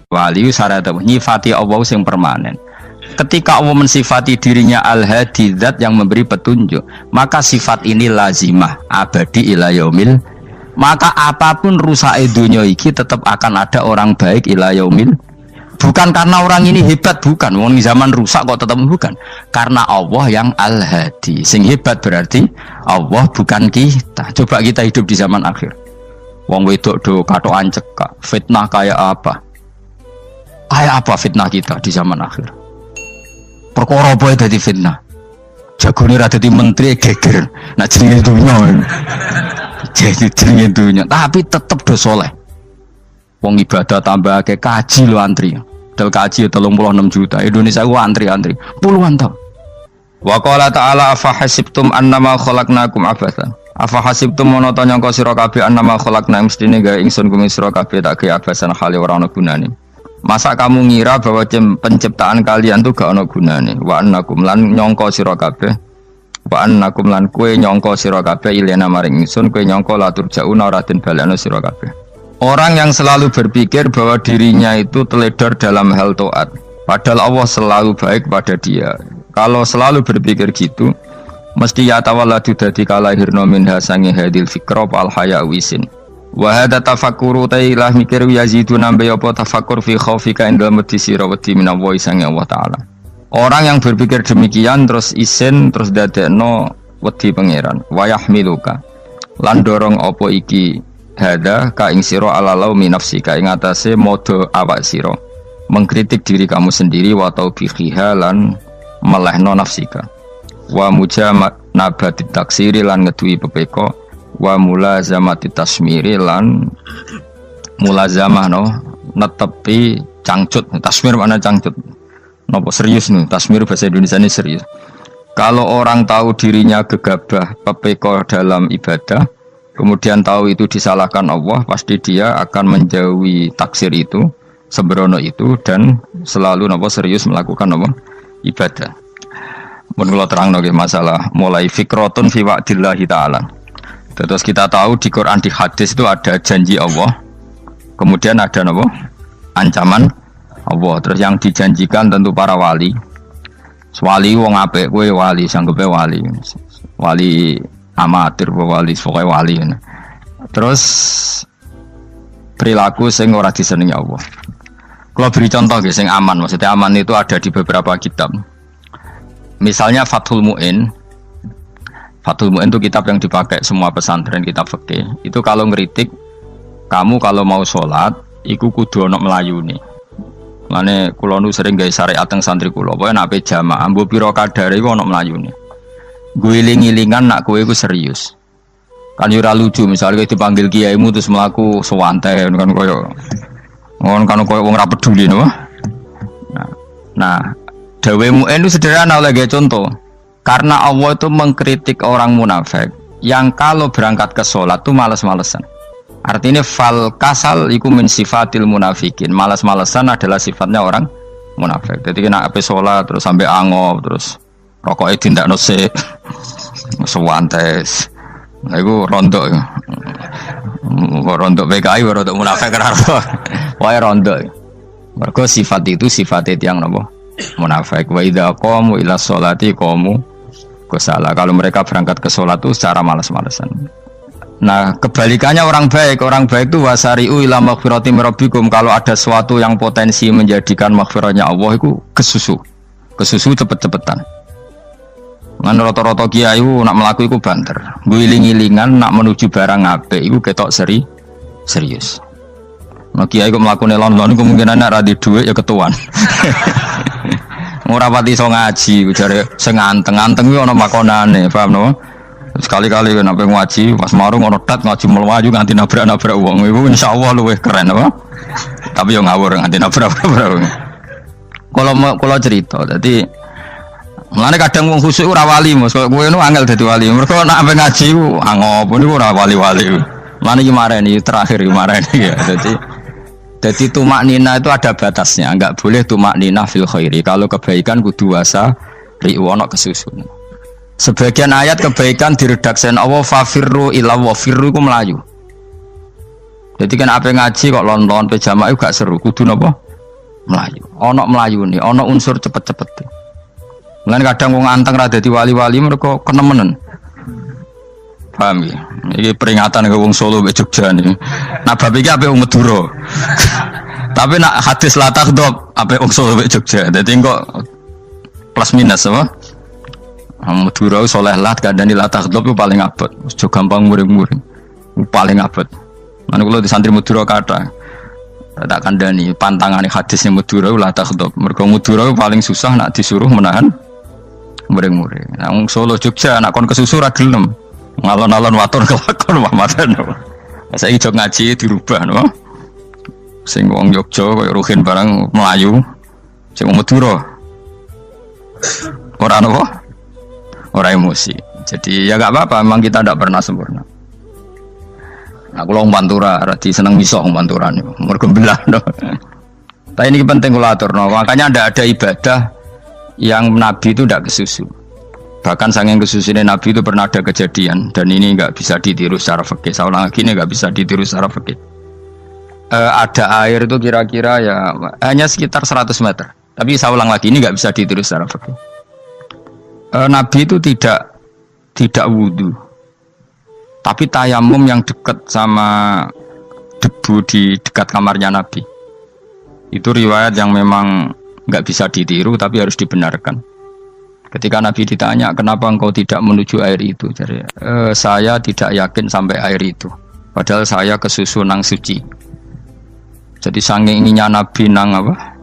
wali syarat nyifati Allah yang permanen. Ketika Allah mensifati dirinya al-hadi, zat yang memberi petunjuk, maka sifat ini lazimah abadi ila yaumil. Maka apapun rusak dunia iki tetap akan ada orang baik ila yaumil. Bukan karena orang ini hebat, bukan. Wong zaman rusak kok tetap bukan. Karena Allah yang al-hadi. Sing hebat berarti Allah, bukan kita. Coba kita hidup di zaman akhir. Wong wedok do katokan cekak. Fitnah kayak apa? Kayak apa fitnah kita di zaman akhir? Perkara apa dadi fitnah? Jagone ra dadi menteri geger. Nak jenenge dunya. Jadi jenenge dunya, tapi tetep do saleh. Wong ibadah tambah ke kaji lo antri. Del kaji 36 juta. Indonesia ku antri-antri puluhan tahun. Wa qala ta'ala afa hasibtum annama khalaqnakum abatsan. Afa hasibtum monoton nyangka sira kabeh annama khalaqna mestine gawe ingsun kuwi sira kabeh tak gawe abasan hale ora ana gunane. Masa kamu ngira bahwa penciptaan kalian tuh gak ana gunane? Wa annakum lan nyangka sira kabeh. Wa annakum lan kowe nyangka sira kabeh ilena maring ingsun kowe nyangka la turjauna ora den balekno sira kabeh. Orang yang selalu berpikir bahwa dirinya itu teledor dalam hal taat, padahal Allah selalu baik pada dia. Kalau selalu berpikir gitu, mesti ya tawalladu dadi kalahirna minha sange hadil fikra al haya wisin. Wa hadza tafakkuru tailah mikir yazidu nambe apa tafakkur fi khaufika indal mudisira wedi minallahi sange Allah taala. Orang yang berpikir demikian terus isin terus dadekno wedi pangeran. Wa yahmiluka lan dorong apa iki hada ka ing sira ala laumi nafsika ing atase modo awak sira mengkritik diri kamu sendiri wa taubihiha lan melehno nafsika wa mujanabati taksiri lan ngeduwi pepeko wa mulazamati tasmiri lan mulazamah no netepi cangcut. Tasmir mana cangcut napa serius nih tasmir bahasa Indonesia ini serius. Kalau orang tahu dirinya gegabah pepeko dalam ibadah kemudian tahu itu disalahkan Allah, pasti dia akan menjauhi taksir itu, sembrono itu, dan selalu serius melakukan ibadah. Menurut terang masalah mulai fikrotun fi wa'dillahi ta'ala. Terus kita tahu di Quran di hadis itu ada janji Allah, kemudian ada ancaman Allah. Terus yang dijanjikan tentu para wali. Wali wong apik kowe wali, sanggepe wali. Wali amatir wali pokoknya wali. Terus perilaku sing ora disenengi Allah. Kalau beri contoh sing aman, maksudnya aman itu ada di beberapa kitab. Misalnya Fathul Mu'in. Fathul Mu'in itu kitab yang dipakai semua pesantren, kitab fikih. Itu kalau ngeritik kamu kalau mau sholat iku kudu ana melayune. Lane kula nu sering gawe syariat teng santri kula, pokoke nek jamaah mbuh pira kadare iku ana melayune. Guling-gilingan nak kowe iku serius. Kan yo ora lucu misalnya dipanggil kiaimu terus mlaku sewantai kan koyo wong ora peduli no. Nah, dawe Mu'in itu sederhana oleh contoh. Karena Allah itu mengkritik orang munafik yang kalau berangkat ke sholat tuh malas-malesan. Artinya fal kasal iku min sifatil munafikin. Malas-malesan adalah sifatnya orang munafik. Jadi kena ape sholat terus sampai angop terus rokoknya tindak nose sewantes. Nah itu rontok ya. Rontok PKI rontok munafik raro. Wah rontok. Mergo sifat itu sifatnya yang napa munafik. Wa idza qamu ila sholati qamu kusala. Kalau mereka berangkat ke sholat itu secara malas-malesan. Nah kebalikannya orang baik itu wasari'u ila maghfirati mirabbikum. Kalau ada sesuatu yang potensi menjadikan maghfiratnya Allah itu kesusu cepet-cepetan. Ngan rata-rata kiai nak melaku iku banter. Guling-gilingan nak menuju barang apik iku ketok serius. Nah kiai kok mlakune lon-lon kemungkinan nek ra di dhuwit ya ketuan. Ora pati iso ngaji jare sing anteng-anteng kuwi ana makonane, paham no? Sekali-kali nek ngaji pas marung ana tat ngaji mlayu nganti nabrak-nabrak wong. Iku insyaallah luwih keren apa? Tapi yo ngawur nganti nabrak-nabrak. Kalau cerita dadi mulane kadang wong khusuk ora wali Mas, kowe nu angel dadi wali. Mergo nek ampe ngaji ku angop niku ora wali-wali. Mulane iki mareni terakhir iki mareni ya. Jadi tumak nina itu ada batasnya, enggak boleh tumak nina fil khairi. Kalau kebaikan kudu wasa riwana kesusun. Sebagian ayat kebaikan diredaksikan Allah fafirru ila wa firru ku melayu. Jadi kan apa ngaji kok lon-lon pe jamaah gak seru, kudu napa? Melayu. Ono Melayu nih, ono unsur cepet-cepet. Lan kadang wong anteng ra dadi wali-wali mereka kenemenen. Paham ya? Ini peringatan ke wong Solo mbek Jogja nih. Nah bab iki ape wong Madura. Tapi nak hadis la takhdhab ape wong Solo mbek Jogja. Dadi kok plus minus apa? Madura soleh lah kandhani la takhdhab itu paling abot. Aja gampang muring-muring. Paling abot. Lan kula di santri Madura kathah. Tak kandhani pantangane hadisnya Madura la takhdhab. Mergo Madura paling susah nak disuruh menahan muring-muring. Nah wong Solo Jogja nak kon kesusu ra gelem. Ngalon-alon waton kelakon Muhammadan. Saiki jog ngaji dirubah no. Sing wong Jogja kaya Ruhin barang Melayu. Sing wong Madura. Ora apa? Ora emosi. Jadi ya enggak apa-apa, memang kita tidak pernah sempurna. Aku wong Pantura, radi seneng miso wong Pantura niku. Mergo belah no. Tapi ini penting kula aturno. Makanya ada ibadah yang Nabi itu tidak kesusu. Bahkan saking kesusunya Nabi itu pernah ada kejadian dan ini nggak bisa ditiru secara fikih. Saya ulang lagi ini nggak bisa ditiru secara fikih. Ada air itu kira-kira ya hanya sekitar 100 meter. Tapi saya ulang lagi ini nggak bisa ditiru secara fikih. Nabi itu tidak wudu, tapi tayamum yang dekat sama debu di dekat kamarnya Nabi. Itu riwayat yang memang nggak bisa ditiru tapi harus dibenarkan. Ketika Nabi ditanya, kenapa engkau tidak menuju air itu? Jadi, saya tidak yakin sampai air itu. Padahal saya kesusu nang suci. Jadi saking inginnya Nabi nang apa?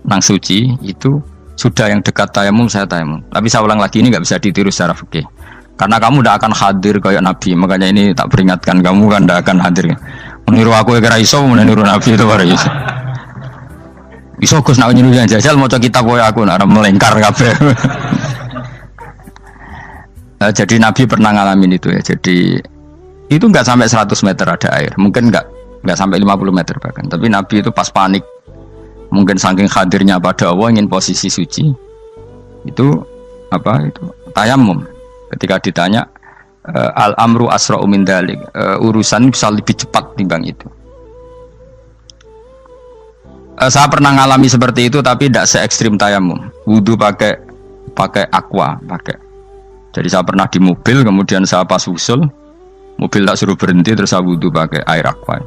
Nang suci itu sudah yang dekat tayamum saya tayamum. Tapi saya ulang lagi ini nggak bisa ditiru secara fikih. Karena kamu tidak akan hadir kayak Nabi. Makanya ini tak peringatkan kamu kan tidak akan hadir. Meniru aku ya kira iso, meniru Nabi itu baru iso. Iso Gus nak nyuruh yang jajal mau kitab koyo aku nak melengkar kabeh. Jadi Nabi pernah ngalamin itu ya. Jadi itu enggak sampai 100 meter ada air. Mungkin enggak sampai 50 meter bahkan. Tapi Nabi itu pas panik. Mungkin saking hadirnya pada Allah ingin posisi suci. Itu apa itu? Tayamum. Ketika ditanya al-amru asra'u min dzalik. Urusan bisa lebih cepat timbang itu. Saya pernah ngalami seperti itu tapi tidak se ekstrim tayamum. Wudu pakai aqua, pakai. Jadi saya pernah di mobil kemudian saya pas usul mobil tak suruh berhenti terus saya wudu pakai air aqua.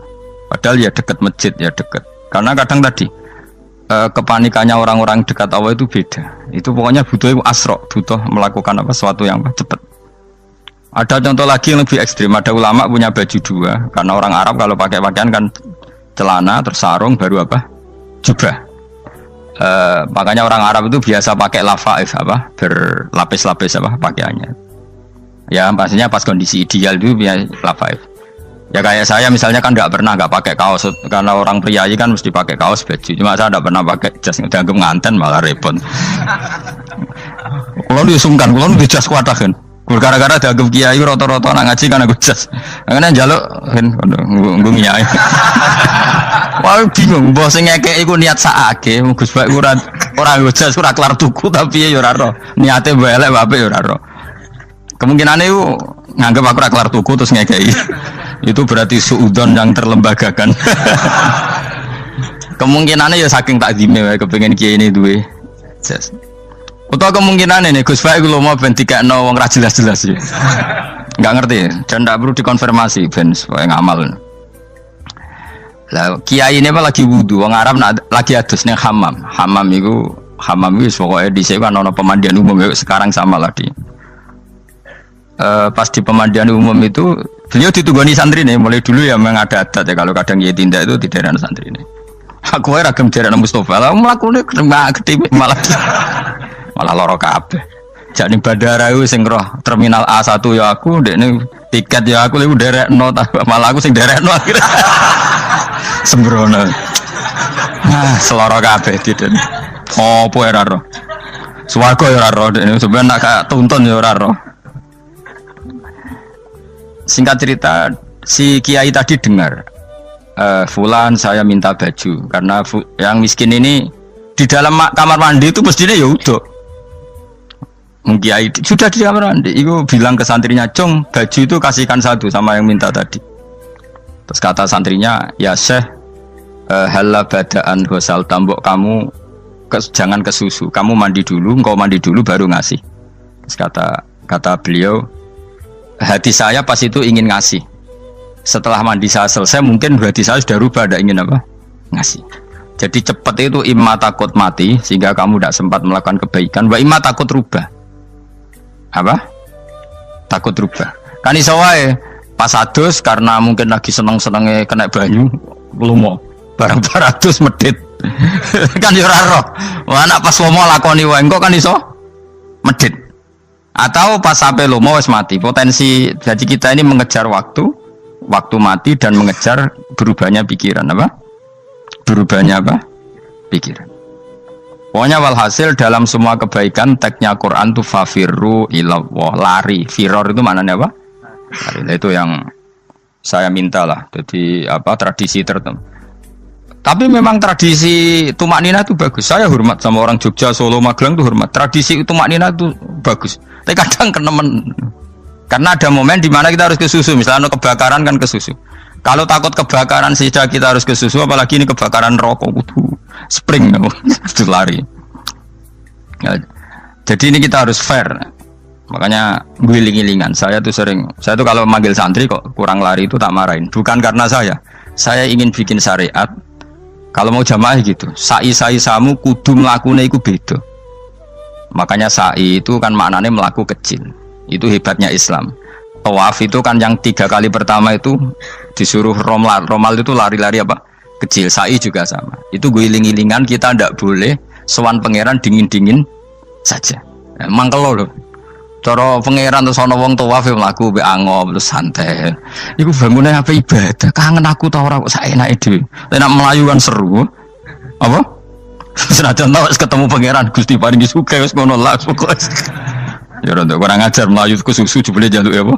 Padahal ya dekat masjid ya dekat. Karena kadang tadi kepanikannya orang-orang dekat Allah itu beda. Itu pokoknya butuh asro, butuh melakukan apa sesuatu yang cepat. Ada contoh lagi yang lebih ekstrim. Ada ulama punya baju dua karena orang Arab kalau pakai pakaian kan celana terus sarung baru apa? Jubah. Makanya orang Arab itu biasa pakai lafaif apa berlapis-lapis apa pakaiannya. Ya pastinya pas kondisi ideal itu biasa lafaif. Ya kayak saya misalnya kan nggak pakai kaos karena orang priayi kan mesti pakai kaos baju. Cuma saya nggak pernah pakai jas dianggap nganten malah repot. Kalau disungkan, kalau di jas kuatah kan. Gara-gara dianggap kiai roto-roto nak ngaji kan aku jas. Karena jaluk kan nggung kiai. Wah bingung, bos ngekek iku niat sakake, Gus Baik ora jas ora kelar tuku tapi ya ora ro. Niate elek wae ya ora ro. Kemungkinane iku nganggep aku ora kelar tuku terus ngekeki. Itu berarti suudon yang terlembagakan. Kemungkinannya ya saking takdime wae kepengin kiai ini duwe jas. Utawa kemungkinane nih Gus Baik lu mau ben dikekno wong ra jelas-jelas ya. Enggak ngerti dan ndak perlu dikonfirmasi ben supaya ngamal. Lah kiai ini apa lagi wudu wong Arab lagi adus ning hammam. Hammam itu pokoke dhisik kan ana pemandian umum sekarang sama lagi. Pas di pemandian umum itu beliau ditunggoni santri nih mulai dulu ya memang ada adat ya kalau kadang kiai tindak itu di daerah santri nih. Aku ora gem daerah Mustofa lah mlakune gede malah loro kabeh. Jak ning bandara iku sing roh terminal A1 ya aku ndekne tiket ya aku lek nderekno malah aku sing nderekno akhirnya. Sembrono. Seloro kabeh diden. Opo ora roh. Swarga ya ora roh ndekne sampeyan nak gak tuntun ya ora roh. Singkat cerita si kiai tadi dengar fulan saya minta baju karena yang miskin ini di dalam kamar mandi itu mestinya ya udah kiai sudah di kamar mandi itu bilang ke santrinya Cong baju itu kasihkan satu sama yang minta tadi terus kata santrinya ya Syekh Hala badaan gosal tambok kamu jangan ke susu, kamu mandi dulu, engkau mandi dulu baru ngasih. Terus kata beliau, hati saya pas itu ingin ngasih. Setelah mandi saya selesai, mungkin hati saya sudah rubah, tidak ingin apa? Ngasih. Jadi cepat itu imma takut mati sehingga kamu tidak sempat melakukan kebaikan, wa imma takut rubah. Apa? Takut rubah. Kan iso wae pas adus karena mungkin lagi seneng-senenge kena banyu, lumo. Barang 200 medit. Kan yo ora roh. Wah anak pas lomo lakoni wae engko kan iso medit. Atau pas sampai lomo wis mati. Potensi jadi kita ini mengejar waktu mati dan mengejar berubahnya pikiran apa? Berubahnya apa? Pikiran. Pokoknya walhasil dalam semua kebaikan teksnya Quran tuh fafirru ilallah, lari. Firor itu maknanya apa? Lari. Nah, itu yang saya minta lah. Jadi apa tradisi tertentu. Tapi memang tradisi tumak nina itu bagus. Saya hormat sama orang Jogja, Solo, Magelang tuh hormat. Tradisi tumak nina itu bagus. Tapi kadang kenemen. Karena ada momen di mana kita harus ke susu. Misalnya kebakaran kan ke susu. Kalau takut kebakaran sehingga kita harus ke susu, apalagi ini kebakaran rokok, spring, itu lari. Ya, jadi ini kita harus fair. Makanya guling-gilingan. Saya tuh kalau manggil santri kok kurang lari itu tak marahin. Bukan karena saya ingin bikin syariat. Kalau mau jamaah gitu, sa'i samu kudu mlakune iku beda. Makanya sa'i itu kan maknanya melaku kecil. Itu hebatnya Islam. Tawaf itu kan yang 3 kali pertama itu disuruh romal itu lari-lari apa? Kecil. Sa'i juga sama. Itu guling-gilingan, kita ndak boleh sowan pangeran dingin-dingin saja. Emang kalau loh. Cara pangeran terus ana wong tawaf mlaku mbek angop terus santai. Iku bangune apa ibadah? Kangen aku ta ora kok saenake dhewe. Nek melayu kan seru. Apa? Senajan tau ketemu pangeran Gusti paringi sugih wis ngono lah pokoke. Ya ora kurang ajar melayu ke susu jebule njaluk ya apa?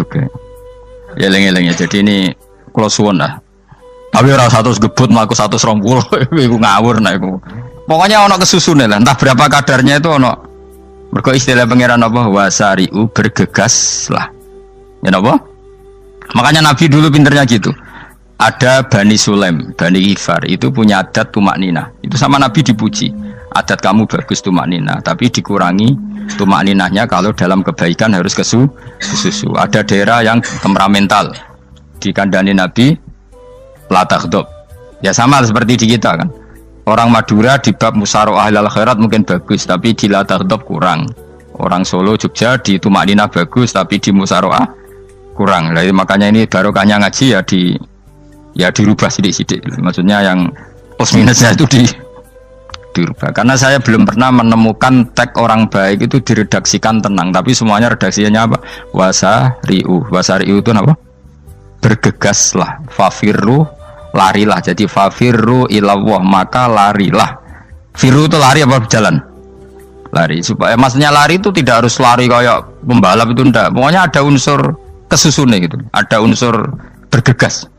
Oke. Ya eling-eling ya. Jadi ini kula suwun lah. Tapi ora 100 gebut mlaku 120 iku ngawur nek iku. Pokoknya ana kesusune lah, entah berapa kadarnya itu ana. Mergo istilah pangeran apa? Wasari'u bergegas lah. Ya apa? Makanya Nabi dulu pinternya gitu. Ada Bani Sulaim, Bani Ifar itu punya adat tumak nina. Itu sama Nabi dipuji. Adat kamu bagus tumak nina, tapi dikurangi tumak ninahnya kalau dalam kebaikan harus ke susu. Ada daerah yang temperamental. Dikandani Nabi la taghdab. Ya sama seperti di kita kan. Orang Madura di bab musyaroah ilal khairat mungkin bagus, tapi di la taghdab kurang. Orang Solo, Jogja di tumak ninah bagus, tapi di musyaroah kurang. Jadi makanya ini barokahnya ngaji ya dirubah sidik-sidik. Maksudnya yang plus minusnya itu dirubah. Karena saya belum pernah menemukan tag orang baik itu diredaksikan tenang, tapi semuanya redaksinya apa? Wasari'u itu apa? Bergegaslah, fafirru, larilah. Jadi fafirru ilallah, maka larilah. Firu itu lari apa berjalan? Lari. Supaya maksudnya lari itu tidak harus lari kayak pembalap itu enggak. Pokoknya ada unsur kesusune gitu. Ada unsur bergegas.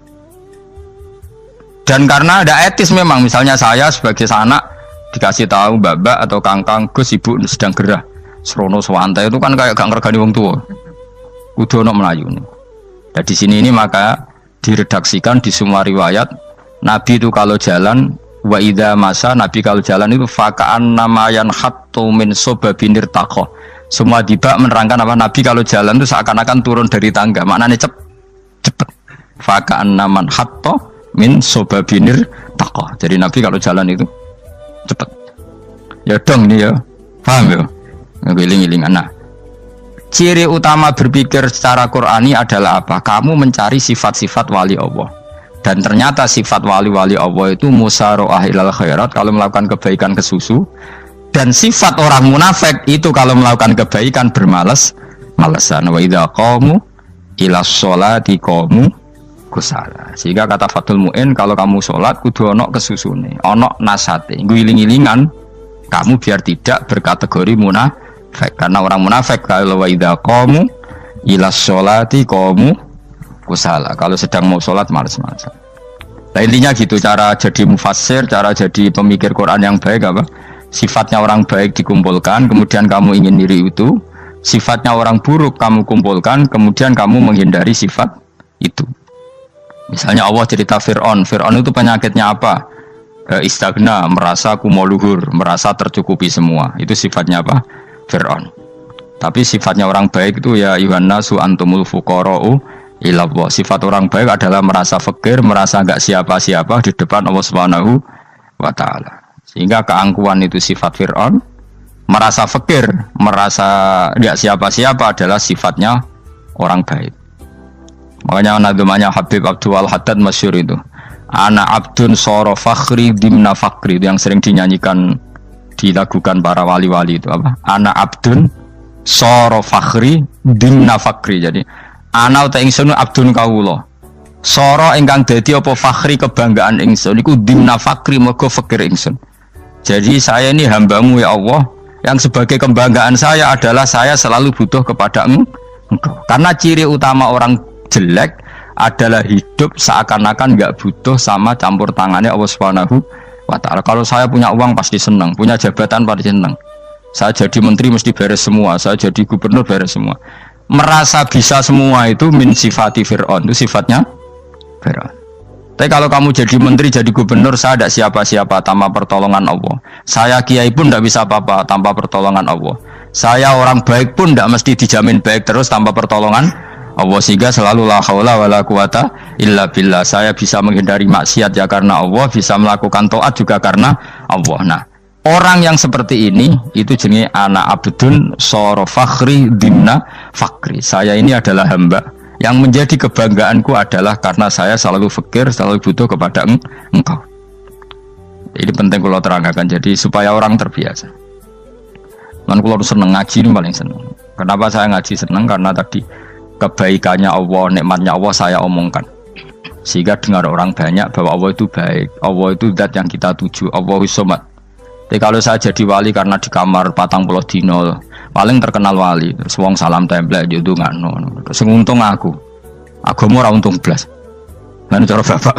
Dan karena ada etis memang, misalnya saya sebagai anak dikasih tahu babak atau kangkang Gus ibu sedang gerah serono swantai itu kan kayak gak ngergani wong tua kudu ono melayu nih. Dan di sini ini maka diredaksikan di semua riwayat Nabi itu kalau jalan wa idza masa, Nabi kalau jalan itu faka'an namayan hattu min sobabinir taqo. Semua dibak menerangkan apa Nabi kalau jalan itu seakan-akan turun dari tangga, maknanya cepet. Faka'an naman hatto min sobabinir taqo. Jadi Nabi kalau jalan itu cepet. Ya dong ini ya. Paham ya? Ngiling-ngiling anak. Ciri utama berpikir secara Qur'ani adalah apa? Kamu mencari sifat-sifat wali Allah. Dan ternyata sifat wali-wali Allah itu musyaroah ilal khairat, kalau melakukan kebaikan ke susu. Dan sifat orang munafik itu kalau melakukan kebaikan bermalas-malasan. Wa idza qamu ila sholati qamu kusala. Sehingga kata Fathul Mu'in, kalau kamu sholat kudu ono kesusune, ono nasate, guling-gilingan kamu biar tidak berkategori munafik. Karena orang munafik kalau wa idza qamu ila sholati qamu kusala, kalau sedang mau sholat malas-malasan. Nah intinya gitu cara jadi mufassir, cara jadi pemikir Quran yang baik apa? Sifatnya orang baik dikumpulkan, kemudian kamu ingin diri itu. Sifatnya orang buruk kamu kumpulkan, kemudian kamu menghindari sifat itu. Misalnya Allah cerita Fir'aun. Fir'aun itu penyakitnya apa? Istagna, merasa kumoluhur, merasa tercukupi semua. Itu sifatnya apa? Fir'aun. Tapi sifatnya orang baik itu ya Yuhannasu antumul fuqara'u ilallah. Sifat orang baik adalah merasa fakir, merasa enggak siapa-siapa di depan Allah Subhanahu wa taala. Sehingga keangkuhan itu sifat Fir'aun, merasa fakir, merasa enggak siapa-siapa adalah sifatnya orang baik. Makanya nadumanya Habib Abdul Haddad masyhur itu. Ana abdun soro fakhri dimna fakri, itu yang sering dinyanyikan dilakukan para wali-wali itu apa? Ana abdun soro fakhri dimna fakri. Jadi ana uta ingsun abdun kawula. Soro ingkang dadi apa fakhri kebanggaan ingsun iku dimna fakri mergo fakir ingsun. Jadi saya ini hambamu ya Allah, yang sebagai kebanggaan saya adalah saya selalu butuh kepada Engkau. Karena ciri utama orang jelek adalah hidup seakan-akan nggak butuh sama campur tangannya Allah Subhanahu wa taala. Kalau saya punya uang pasti senang, punya jabatan pasti senang. Saya jadi menteri mesti beres semua, saya jadi gubernur beres semua. Merasa bisa semua itu min sifati Fir'aun, itu sifatnya Fir'aun. Tapi kalau kamu jadi menteri, jadi gubernur, saya tidak siapa-siapa tanpa pertolongan Allah. Saya kiai pun tidak bisa apa-apa tanpa pertolongan Allah. Saya orang baik pun tidak mesti dijamin baik terus tanpa pertolongan Allah, sehingga selalu la haula wala quwata illa billah. Saya bisa menghindari maksiat ya karena Allah, bisa melakukan taat juga karena Allah. Nah, orang yang seperti ini itu jenis ana abdun soro fakhri dimna fakri. Saya ini adalah hamba yang menjadi kebanggaanku adalah karena saya selalu fakir, selalu butuh kepada Engkau. Ini penting kalau terangkan, jadi supaya orang terbiasa. Man kalau seneng ngaji ini paling seneng. Kenapa saya ngaji seneng? Karena tadi kebaikannya Allah, nikmatnya Allah saya omongkan. Sehingga dengar orang banyak bahwa Allah itu baik, Allah itu zat yang kita tuju, Allahus Somad. Tapi kalau saya jadi wali karena di kamar 40 dino, paling terkenal wali, terus wong salam template itu nggak no. Terus untung aku mau untung belas. Lan cara bapak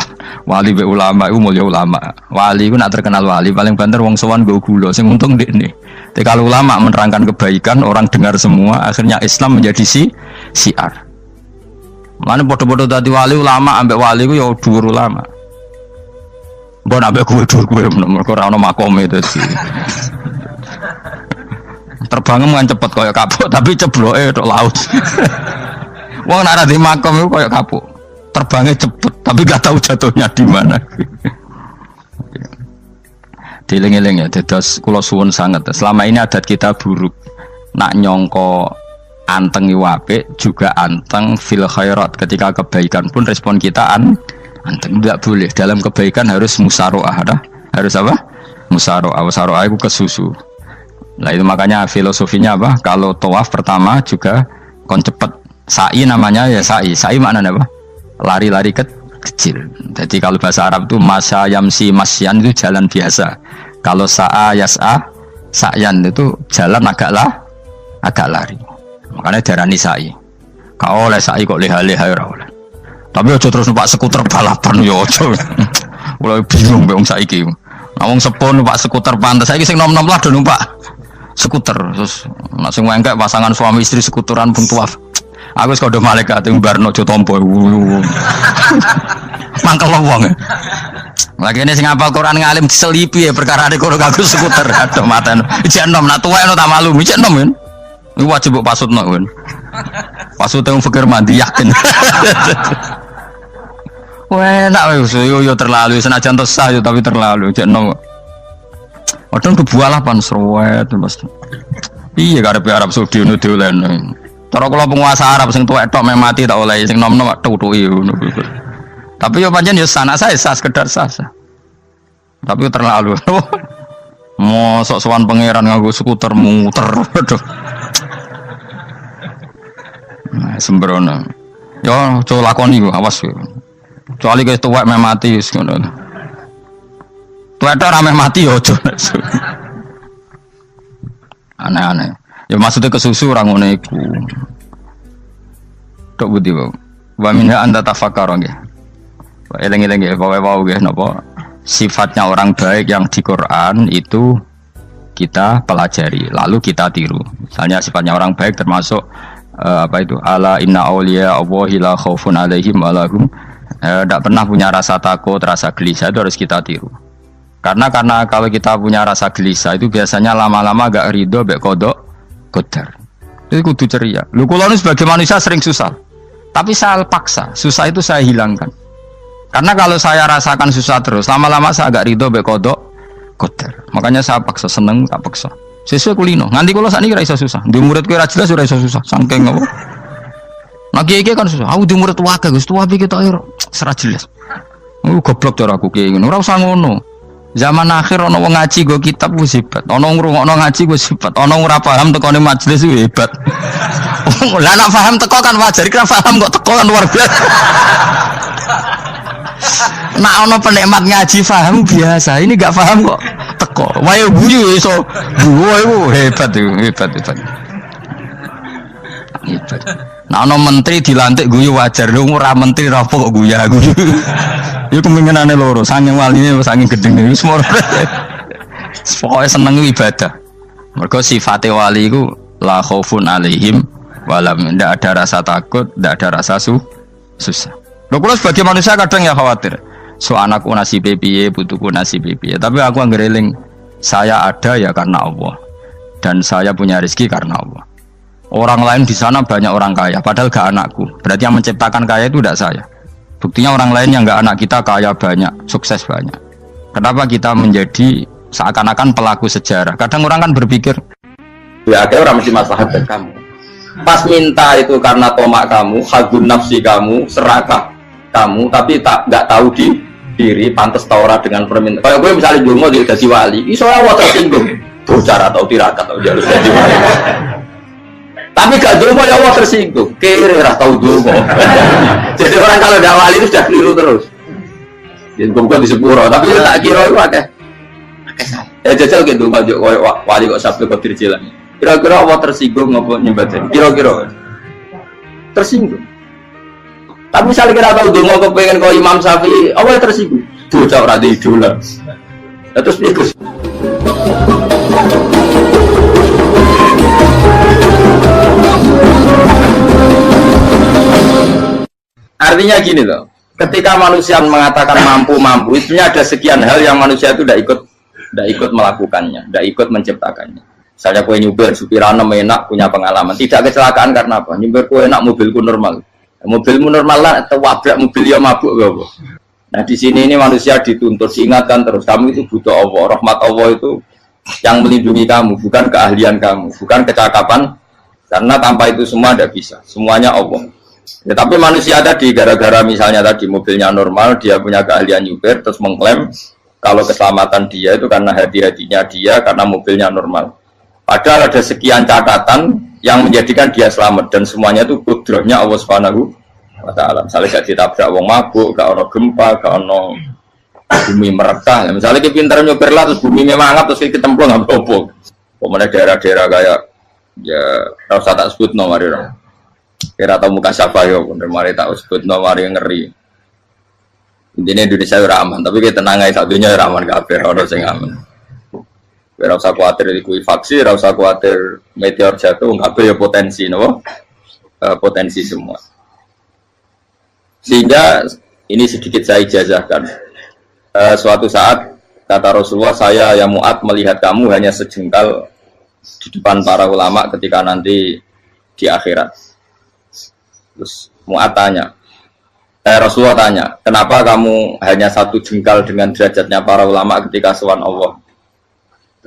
wali be ulama itu mulia ulama. Wali itu nak terkenal wali paling banter wong sowan go gula, sing untung dekne. Tapi kalau ulama menerangkan kebaikan, orang dengar semua, akhirnya Islam menjadi siar. Mana bodoh-bodoh tadi wali ulama ambek wali ku ya dhuwur ulama. Mbok ambek kuwe dhuwur kuwe mergo ora ono makome itu sih. Terbangnya mungkin cepet kayak kapuk tapi cebloke tok laut. Wong nek ora di makom iku kayak kapuk. Terbangnya cepet tapi gak tahu jatuhnya di mana. Dieling-eling ya, dados kula suwun sanget. Selama ini adat kita buruk. Nak nyongko anteng apik juga anteng fil khairat. Ketika kebaikan pun respon kita anteng, tidak boleh. Dalam kebaikan harus musaroah, harus apa? Musaroah. Musaroah itu kesusu. Nah itu makanya filosofinya apa? Kalau tawaf pertama juga kon cepet. Sa'i namanya ya sa'i. Sa'i maknanya apa? Lari-lari kecil. Jadi kalau bahasa Arab itu masya yamsi masyan itu jalan biasa. Kalau sa'a yas'a sa'yan itu jalan agak lari. Makanya darani sa'i. Kau oleh sa'i kok leha-leha ora oleh. Tapi aja terus numpak skuter balapan yo aja. Mulai bingung mbek wong saiki. Nah wong sepo numpak skuter pantes saiki sing nom-nom lah do numpak skuter. Terus nek sing wengkek pasangan suami istri skuteran pun tuaf. Aku wis kodho malaikat mbarno aja tampa. Mangkel wong. Lagi ini sing hafal Quran ngalim diselipi ya perkara ada kono kagum skuter. Aduh maten. Ijek nom nak tuwek no tak malu. Ijek nom kan. Iku wajib mbok pasutno kan. Pasut teng fikir mandi yakin. Wah, nak yo terlalu senajan to sah yo tapi terlalu ijek nom. Padahal kebualapan serwet Mas. Iya karepe Arab Saudi ngono diolehno. Cara kula penguasa Arab sing tuwek tok meh mati tak oleh sing nom-nom tutuki ngono. Tapi yo pancen yo sana saya sah sekedar sah. Tapi terlalu. Mosok sowan pangeran nganggo skuter muter. Aduh. Nah, sembrono. Yo coba lakoni yo awas yo. Kecuali guys tuwek meh mati wis ngono. Tuwek tok ora meh mati yo aja. Aneh-aneh. Ya maksudnya kesusu orang ngono iku. Tok budi wae. Wa minha anta tafakkar nggih. Eleng-eleng nggih wae nggih napa sifatnya orang baik yang di Quran itu kita pelajari lalu kita tiru. Misalnya sifatnya orang baik termasuk apa itu ala inna auliya Allahi la khaufun alaihim wa lahum Tidak pernah punya rasa takut, rasa gelisah itu harus kita tiru. Karena kalau kita punya rasa gelisah itu biasanya lama-lama gak ridho, bek kodok, kodar. Itu kudu ceria. Lu kalau ini sebagai manusia sering susah, tapi saya paksa, susah itu saya hilangkan. Karena kalau saya rasakan susah terus, lama-lama saya agak ridho, bek kodok, kodar. Makanya saya paksa, seneng tak paksa. Sesuai kulino. Nanti kalau saat ini rasa susah. Di murid kira jelas sudah rasa susah. Sangking apa? Nah kiai kan susah. Aku di murid wae Gus, tuwa iki kita air serat jelas. Goblok cara aku kiai ngono. Ora usah ngono. Zaman akhir ana wong ngaji go kitab wis hebat. Ana ngrungokno ngaji wis hebat. Ana ora paham tekone majelis wis hebat. Lah nek paham teko kan wajar, kira paham kok teko kan luar biasa. Nak ono penikmat ngaji paham biasa, ini gak paham kok teko. Wae guyu iso. Guyu hebat itu, hebat. Nah ono menteri dilantik guyu wajar, lu ora menteri rapo kok guyu. Iku kemungkinane loro, saking waline saking gedenge wis moro. Pokoke seneng ibadah. Mergo sifate wali iku la khaufun alaihim walam, ndak ada rasa takut, ndak ada rasa susah. Lho kula sebagai manusia kadang ya khawatir. So anakku nasib piye, putuku nasib piye. Tapi aku anggereling saya ada ya karena Allah. Dan saya punya rezeki karena Allah. Orang lain di sana banyak orang kaya, padahal gak anakku. Berarti yang menciptakan kaya itu tidak saya. Buktinya orang lain yang gak anak kita kaya banyak, sukses banyak. Kenapa kita menjadi seakan-akan pelaku sejarah? Kadang orang kan berpikir, ya akhirnya orang mesti masalah buat kamu. Pas minta itu karena tomak kamu, hagun nafsi kamu, serakah kamu, tapi nggak tahu diri, pantas taura dengan permintaan. Kalau gue misalnya dungo jadi wali, iso Allah tersinggung, bocor atau tirakat atau jalur jadi wali. Tapi gak dungo ya Allah tersinggung, kira tahu dungo. Jadi orang kalau udah wali itu sudah keliru terus. Jadi gue di sepuro, tapi tak kira itu akeh. Jajal gitu maju wali kok sabtu kok dirjelang. Kira-kira Allah tersinggung ngopo nyembatin? Kira-kira tersinggung. Tapi misalnya kita tahu dong mau pengen kau Imam Syafi'i, Allah tersinggung. Bocah ora di idola. Terus ikut. Artinya gini loh, ketika manusia mengatakan mampu, itunya ada sekian hal yang manusia itu tidak ikut melakukannya, tidak ikut menciptakannya. Misalnya kue nyupir, supirana enak, punya pengalaman, tidak kecelakaan karena apa? Nyupir kue enak, mobilku normal. Mobilmu normal lah, atau wabrak mobil ya mabuk gak. Nah di sini ini manusia dituntut, diingatkan terus, kamu itu butuh Allah, rahmat Allah itu yang melindungi kamu, bukan keahlian kamu, bukan kecakapan, karena tanpa itu semua tidak bisa, semuanya Allah. Ya, tapi manusia tadi gara-gara misalnya tadi mobilnya normal, dia punya keahlian nyupir, terus mengklaim kalau keselamatan dia itu karena hati-hatinya dia, karena mobilnya normal. Padahal ada sekian catatan yang menjadikan dia selamat dan semuanya itu kudrahnya Allah Subhanahu wa taala. Misalnya gak ditabrak wong mabuk, gak ono gempa, gak ono bumi merekah. Misalnya kita pintar nyopir lah terus bumi mangap terus kita templung nggak apa-apa. Pokoknya daerah-daerah kayak ya rasa tak sebut nomor orang. Kira tahu muka siapa yo, bener mari tak sebut nomor yang ngeri. Intinya Indonesia ora aman, tapi kita tenang aja satunya ora aman kabeh, ora sing aman. Ora usah kuatir likuifaksi, ora usah kuatir meteor jatuh, kabeh ya potensi, no? Potensi semua. Sehingga ini sedikit saya ijazahkan. Suatu saat kata Rasulullah, saya ya Mu'ad melihat kamu hanya sejengkal di depan para ulama ketika nanti di akhirat. Terus Mu'ad tanya, Rasulullah tanya, kenapa kamu hanya satu jengkal dengan derajatnya para ulama ketika sowan Allah?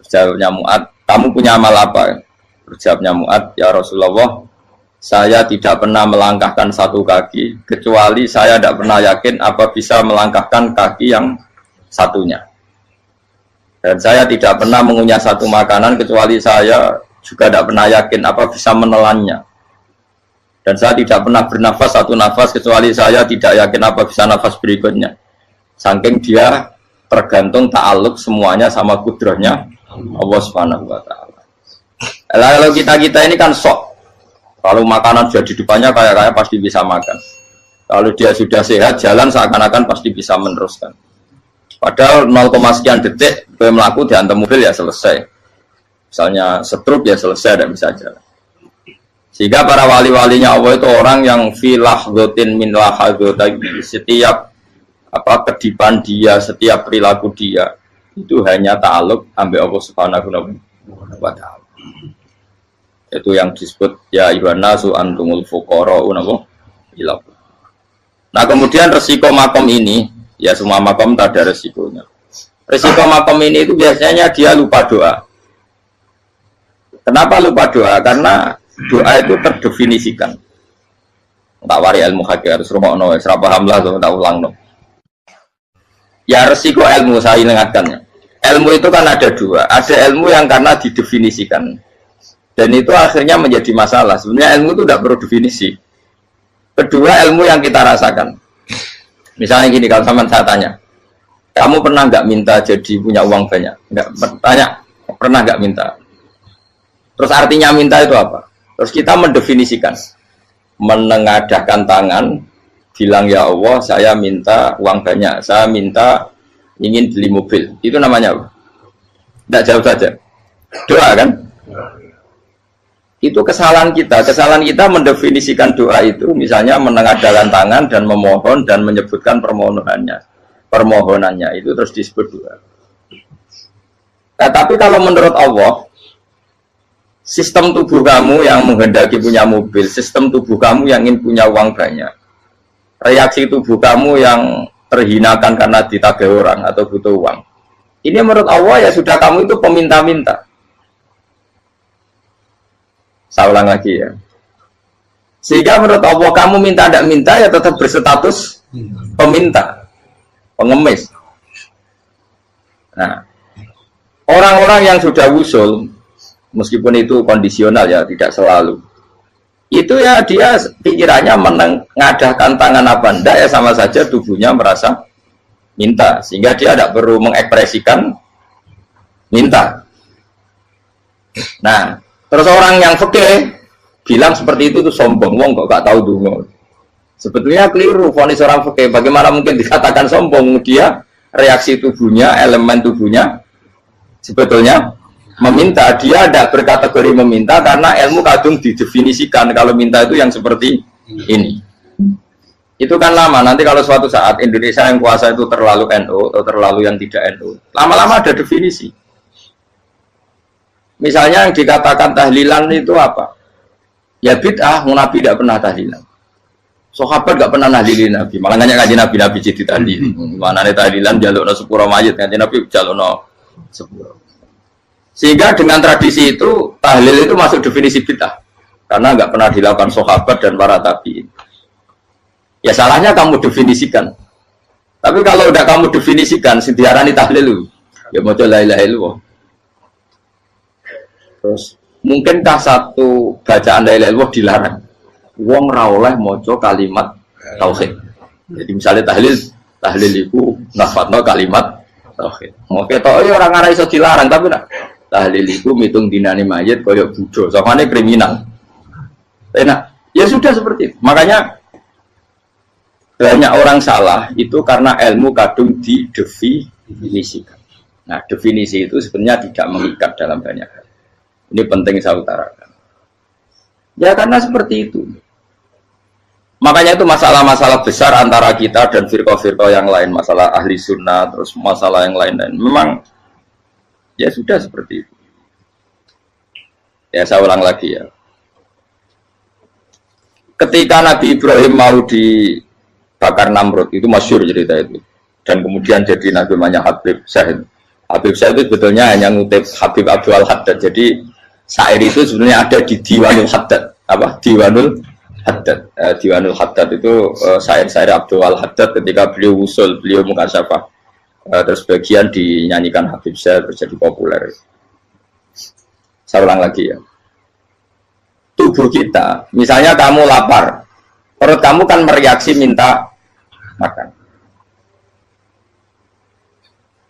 Jawabnya Mu'ad, kamu punya amal apa? Jawabnya Mu'ad, ya Rasulullah, saya tidak pernah melangkahkan satu kaki, kecuali saya tidak pernah yakin apa bisa melangkahkan kaki yang satunya. Dan saya tidak pernah mengunyah satu makanan, kecuali saya juga tidak pernah yakin apa bisa menelannya. Dan saya tidak pernah bernafas satu nafas, kecuali saya tidak yakin apa bisa nafas berikutnya. Saking dia tergantung ta'aluk semuanya sama kudrahnya Allah Subhanahu wa taala. Kalau kita ini kan sok. Kalau makanan sudah di depannya kayak pasti bisa makan. Kalau dia sudah sehat, jalan seakan-akan pasti bisa meneruskan. Padahal 0, sekian detik gue melaku dihantam mobil ya selesai. Misalnya stroke ya selesai, tidak bisa jalan. Sehingga para wali-walinya Allah itu orang yang filah dotin min lahadotagi, setiap kedipan dia, setiap perilaku dia itu hanya ta'aluk ambil Allah Subhanahu wa ta'ala. Itu yang disebut ya ayyuhan nasu antumul fuqara'u ila. Nah, kemudian resiko makom ini, ya semua makom tak ada resikonya. Resiko makom ini itu biasanya dia lupa doa. Kenapa lupa doa? Karena doa itu terdefinisikan. Tak wari ilmu hakik harus rumah serap paham lah, tak ulang no. Ya resiko ilmu saya ingatkannya. Ilmu itu kan ada dua. Ada ilmu yang karena didefinisikan, dan itu akhirnya menjadi masalah. Sebenarnya ilmu itu tidak perlu definisi. Kedua, ilmu yang kita rasakan. Misalnya gini, kalau sama saya tanya, kamu pernah nggak minta jadi punya uang banyak? Nggak tanya, pernah nggak minta? Terus artinya minta itu apa? Terus kita mendefinisikan, menengadahkan tangan, bilang ya Allah, saya minta uang banyak, saya minta ingin beli mobil. Itu namanya apa? Tidak jauh saja. Doa kan? Itu kesalahan kita. Kesalahan kita mendefinisikan doa itu, misalnya menengadahkan tangan dan memohon dan menyebutkan permohonannya itu terus disebut doa. Nah, tapi kalau menurut Allah, sistem tubuh kamu yang menghendaki punya mobil, sistem tubuh kamu yang ingin punya uang banyak, reaksi tubuh kamu yang terhinakan karena ditagih orang atau butuh uang, ini menurut Allah ya sudah kamu itu peminta-minta. Saya ulang lagi ya. Sehingga menurut Allah kamu minta tidak minta ya tetap berstatus peminta, pengemis. Nah, orang-orang yang sudah usul, meskipun itu kondisional ya, tidak selalu. Itu ya dia pikirannya menengadahkan tangan apa enggak ya sama saja tubuhnya merasa minta. Sehingga dia tidak perlu mengekspresikan minta. Nah, terus orang yang fikih bilang seperti itu sombong. Wong kok gak tahu dungo. Sebetulnya keliru vonis orang fikih. Bagaimana mungkin dikatakan sombong? Dia reaksi tubuhnya, elemen tubuhnya sebetulnya meminta. Dia tidak berkategori meminta karena ilmu kadung didefinisikan kalau minta itu yang seperti ini. Itu kan lama. Nanti kalau suatu saat Indonesia yang kuasa itu terlalu NU atau terlalu yang tidak NU, lama-lama ada definisi. Misalnya yang dikatakan tahlilan itu apa? Ya bid'ah, Nabi tidak pernah tahlilan. Sahabat tidak pernah nahlilin Nabi. Malah nanya kaji Nabi jadi tahlil. Mana nih tahlilan jalukno sepuro mayit, kaji Nabi jalukno sepuro. Sehingga dengan tradisi itu tahlil itu masuk definisi bid'ah karena nggak pernah dilakukan sahabat dan para tabi'in. Ya salahnya kamu definisikan. Tapi kalau udah kamu definisikan, diarani tahlil, ya mau la ilaha illallah. Terus mungkinkah satu bacaan la ilaha illallah dilarang? Wong ra oleh maca kalimat tauhid. Jadi misalnya tahlil itu nafadno kalimat tauhid. Mau ketok orang ora iso dilarang tapi nak tahlil itu mitung dinane mayit koyo budo, samane kriminal. Enak. Ya sudah seperti itu. Makanya banyak orang salah itu karena ilmu kadung didefinisikan. Nah, definisi itu sebenarnya tidak mengikat dalam banyak hal. Ini penting saya utarakan. Ya karena seperti itu. Makanya itu masalah-masalah besar antara kita dan firqah-firqah yang lain, masalah ahli sunnah, terus masalah yang lain-lain. Memang ya sudah seperti itu. Ya saya ulang lagi ya. Ketika Nabi Ibrahim mau dibakar Namrud, itu masyhur cerita itu. Dan kemudian jadi Nabi namanya Habib Syahid. Habib Syahid itu sebetulnya hanya ngutip Habib Abdul Haddad. Jadi syair itu sebenarnya ada di Diwanul Haddad. Apa? Diwanul Haddad. Diwanul Haddad itu syair-syair Abdul Haddad ketika beliau usul, beliau mukasyafah. Terus bagian dinyanyikan Habib Syahid terus jadi populer. Saya ulang lagi ya. Tubuh kita, misalnya kamu lapar, perut kamu kan mereaksi minta makan.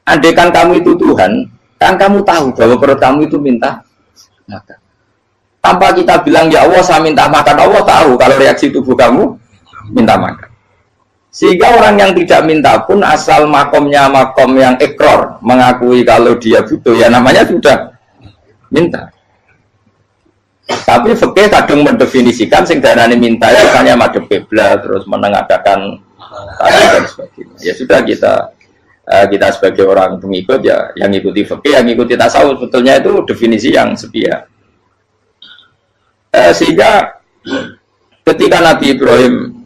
Andaikan kamu itu Tuhan, kan kamu tahu bahwa perut kamu itu minta makan. Tanpa kita bilang ya Allah saya minta makan, Allah tahu kalau reaksi tubuh kamu minta makan. Sehingga orang yang tidak minta pun asal makomnya makom yang ikror, mengakui kalau dia butuh, ya namanya sudah minta. Tapi fikih kadang mendefinisikan sing darane minta itu hanya madhep kiblat terus menengadakan tadi dan sebagainya. Ya sudah kita sebagai orang pengikut ya yang ikuti fikih, yang ikuti tasawuf sebetulnya itu definisi yang sepihak. Sehingga ketika Nabi Ibrahim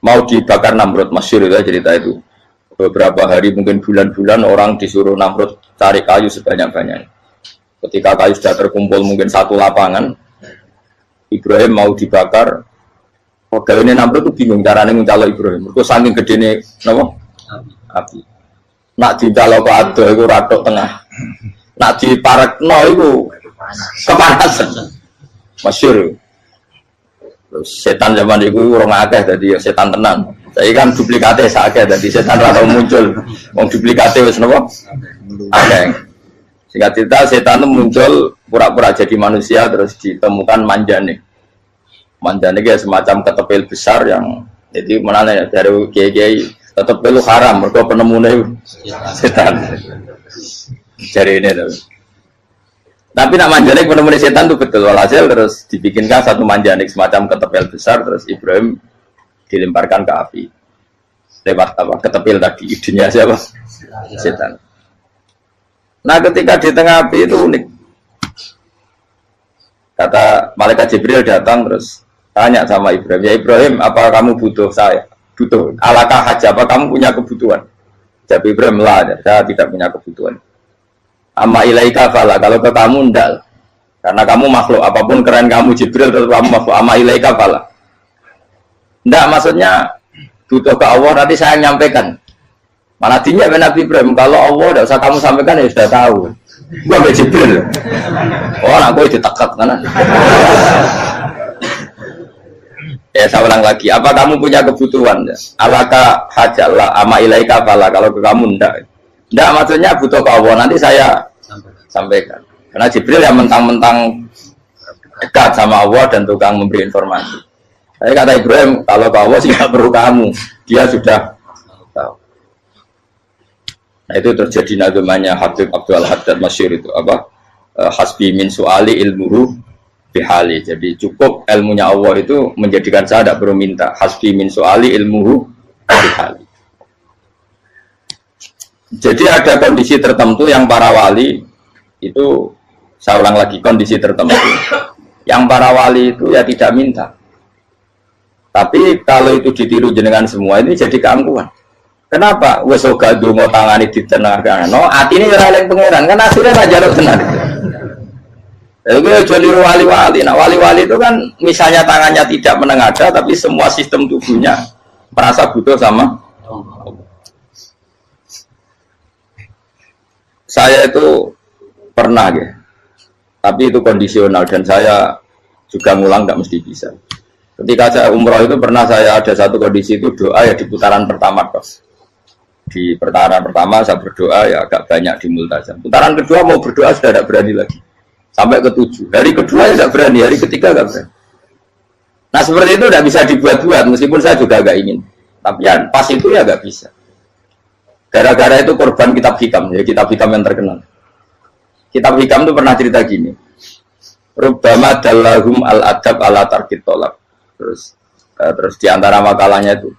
mau dibakar Namrud, masyhur itu cerita itu. Beberapa hari mungkin bulan-bulan orang disuruh Namrud cari kayu sebanyak-banyaknya. Ketika kayu sudah terkumpul mungkin satu lapangan, Ibrahim mau dibakar. Pegawai ini Namrud itu bingung caranya mencalok Ibrahim. Mereka saking gedene napa? Api. Nak dicalok ke ado itu ratok tengah. Nak diparekno itu kepanasan. Masyhur. Setan zaman itu orang akeh dadi setan tenan. Saya kan duplikate sakit dadi setan ra tau muncul. Wong duplikate wis napa? Akeh. Singkat cerita setan itu muncul pura-pura jadi manusia terus ditemukan manjane. Manjane kayak semacam ketepil besar yang jadi mana dari kiai-kiai ketepil itu haram mergo penemune setan. Cari ini tuh. Tapi nak manjane penemune setan itu betul walhasil terus dibikinkan satu manjane semacam ketepil besar terus Ibrahim dilemparkan ke api. Lewat apa? Ketepil tadi idenya siapa? Setan. Nah ketika di tengah api itu unik. Kata malaikat Jibril datang terus tanya sama Ibrahim, ya Ibrahim apa kamu butuh saya? Butuh. Alakah haja apa kamu punya kebutuhan? Jawab Ibrahim lah, saya tidak punya kebutuhan. Amma ilaika fala, kalau ke kamu ndak. Karena kamu makhluk, apapun keren kamu Jibril tetap kamu makhluk. Amma ilaika fala. Ndak maksudnya butuh ke Allah nanti saya nyampaikan. Mana dinya Nabi Ibrahim, kalau Allah tidak usah kamu sampaikan ya sudah tahu. Gua ambil Jibril. Oh, nak gue ditekat kan? Ya saya ulang lagi. Apa kamu punya kebutuhan? Alaka hajalah ama ilaika fala. Kalau ke kamu ndak. Ndak maksudnya butuh ke Allah nanti saya sampaikan. Karena Jibril yang mentang-mentang dekat sama Allah dan tukang memberi informasi. Saya kata Ibrahim, kalau ke Allah sih nggak perlu kamu. Dia sudah tahu. Nah itu terjadi nagamanya Habib Abdul Haddad masyhur itu apa? Hasbi min su'ali ilmuhu bihali. Jadi cukup ilmunya Allah itu menjadikan saya tidak perlu minta. Hasbi min su'ali ilmuhu bihali. Jadi ada kondisi tertentu yang para wali itu, saya ulang lagi, kondisi tertentu yang para wali itu ya tidak minta. Tapi kalau itu ditiru jenengan semua ini jadi keangkuhan. Kenapa? Wes ora ndonga tangane ditenangkan. No, atine ora eling pangeran, kan asline ra jaluk tenan. Itu aja niru wali-wali. Nah, wali-wali itu kan misalnya tangannya tidak menengadah tapi semua sistem tubuhnya merasa butuh sama Allah. Saya itu pernah ya. Tapi itu kondisional dan saya juga ngulang enggak mesti bisa. Ketika saya umroh itu pernah saya ada satu kondisi itu doa ya di putaran pertama kos. Di putaran pertama saya berdoa ya agak banyak di multazam. Putaran kedua mau berdoa sudah tidak berani lagi. Sampai ke-7. Hari kedua ya tidak berani, hari ketiga tidak berani. Nah seperti itu tidak bisa dibuat-buat meskipun saya juga agak ingin. Tapi ya pas itu ya agak bisa. Gara-gara itu korban kitab hikam, ya kitab hikam yang terkenal. Kitab hikam itu pernah cerita gini. Rubbama dallahum al-adab ala tarkit tolak. Terus di antara makalahnya itu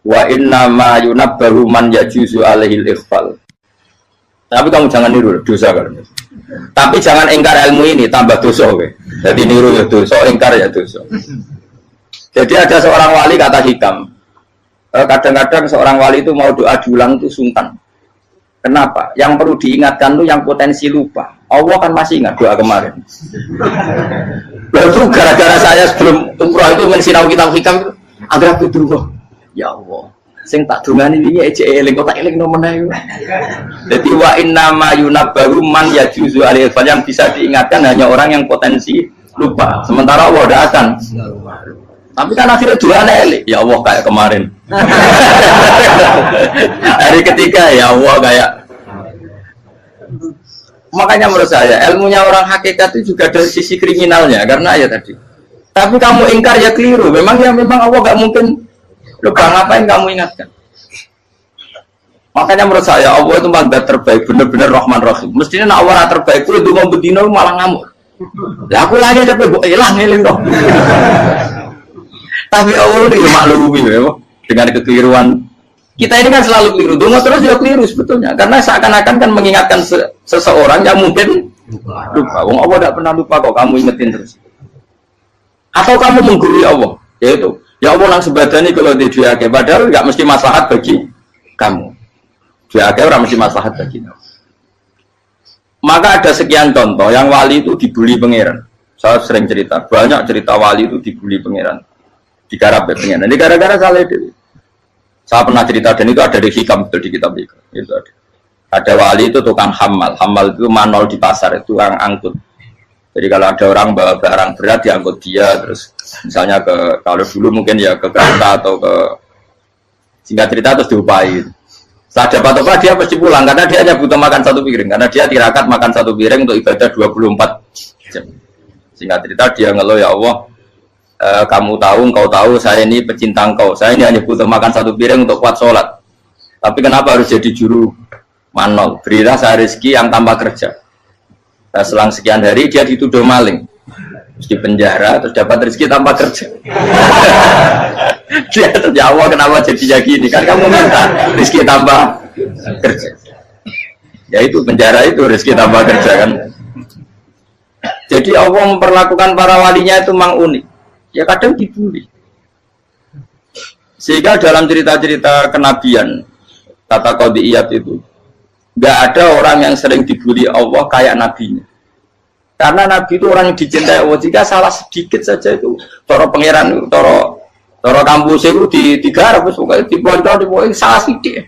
wa inna ma yunabbahu man yajuzu alaihil ikhfal. Tapi kamu jangan niru dosa kan. Tapi jangan ingkar ilmu ini tambah dosa kowe. Jadi niru ya dosa, ingkar ya dosa. Jadi ada seorang wali kata hikam. Kadang-kadang seorang wali itu mau doa diulang itu sungkan. Kenapa? Yang perlu diingatkan tuh yang potensi lupa. Allah kan masih ingat doa kemarin. Lalu gara-gara saya sebelum umroh itu mensinau kitab hikam itu agar aku dulu. Ya Allah, sing tak dongani wingi ejek eling kok tak eling nomene. Dadi wa inna ma yunabbaru man yajuzu alaihi yang bisa diingatkan hanya orang yang potensi lupa. Sementara Allah tidak akan. Tapi kan akhirnya doa eling. Ya Allah kayak kemarin. Hari ketiga ya Allah kayak. Makanya menurut saya ilmunya orang hakikat itu juga dari sisi kriminalnya karena ya tadi. Tapi kamu ingkar ya keliru. Memang Allah gak mungkin. Lupa ngapain kamu ingatkan? Makanya menurut saya Allah itu mazat terbaik, benar-benar Rahman Rahim. Mestinya nak Allah terbaik itu mau bedino malah ngamuk. Lah aku lagi tapi kok hilang eling dong. Tapi Allah itu maklumi ya, dengan kekeliruan. Kita ini kan selalu keliru. Dongo terus juga keliru sebetulnya. Karena seakan-akan kan mengingatkan seseorang yang mungkin lupa. Wong Allah tidak pernah lupa kok, kamu ingetin terus. Atau kamu menggurui Allah, yaitu ya Allah nang sebadani kalau di diake, padahal nggak mesti maslahat bagi kamu. Diake orang mesti maslahat bagi kamu. Maka ada sekian contoh yang wali itu dibully pangeran. Saya sering cerita, banyak cerita wali itu dibully pangeran. Digarap ya pangeran. Ini gara-gara salah itu. Saya pernah cerita dan itu ada di hikam di kitab itu. Itu ada. Ada wali itu tukang hamal. Hamal itu manol di pasar, itu tukang angkut. Jadi kalau ada orang bawa barang berat diangkut dia, terus misalnya kalau dulu mungkin ya ke kereta atau ke singkat cerita terus diupain. Setelah dapat apa dia pasti pulang karena dia hanya butuh makan satu piring, karena dia tirakat makan satu piring untuk ibadah 24 jam. Singkat cerita dia ngeluh, ya Allah, kamu tahu, engkau tahu saya ini pecinta engkau, saya ini hanya butuh makan satu piring untuk kuat sholat. Tapi kenapa harus jadi juru manol? Berilah saya rezeki yang tanpa kerja. Nah, selang sekian hari dia dituduh maling, terus di penjara, terus dapat rezeki tanpa kerja. Dia ya Allah kenapa jadinya gini? Kan kamu minta rezeki tanpa kerja. Ya itu penjara itu rezeki tanpa kerja kan. Jadi Allah memperlakukan para walinya itu memang unik. Ya kadang dibully. Sehingga dalam cerita-cerita kenabian kata qadiyat itu nggak ada orang yang sering dibully Allah kayak nabinya. Karena nabi itu orang yang dicintai Allah. Jika salah sedikit saja itu toro pangeran, toro kampus itu digarap, pokoknya dipontong, salah sedikit.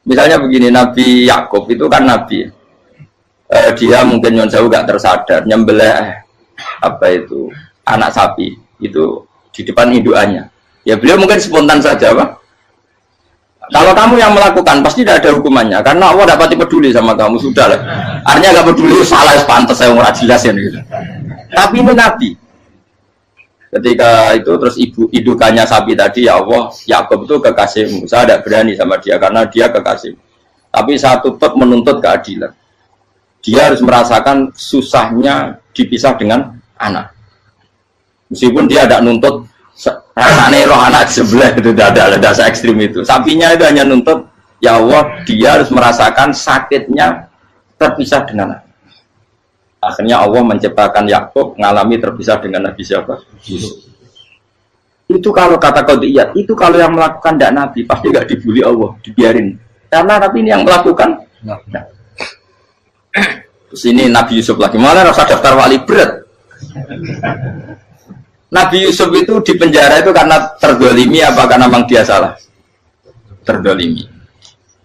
Misalnya begini, Nabi Yakub itu kan nabi. Dia mungkin yang jauh nggak tersadar nyembelih apa itu anak sapi itu di depan indukannya. Ya beliau mungkin spontan saja, Pak. Kalau kamu yang melakukan pasti tidak ada hukumannya karena Allah dapat peduli sama kamu, sudah lah. Artinya nggak peduli, salah pantas saya mau jelasin gitu. Tapi ini Nabi. Ketika itu terus indukannya sapi tadi, ya Allah, Yakub itu kekasihmu. Saya tidak berani sama dia karena dia kekasih. Tapi saya tetap menuntut keadilan. Dia harus merasakan susahnya dipisah dengan anak. Meskipun dia tidak nuntut rasanya roh anak sebelah itu tidak ada se-ekstrim itu. Sapinya itu hanya nuntut, ya Allah, dia harus merasakan sakitnya terpisah dengan anak. Akhirnya Allah menciptakan Yakub mengalami terpisah dengan Nabi siapa? Yusuf. Itu kalau kata qadiyat, itu kalau yang melakukan tidak Nabi pasti nggak dibully Allah, dibiarin. Karena Nabi ini yang melakukan. Nah. Terus ini Nabi Yusuf lagi, mana rasa daftar wali berat. Nabi Yusuf itu di penjara itu karena terdolimi apa karena memang dia salah? Terdolimi.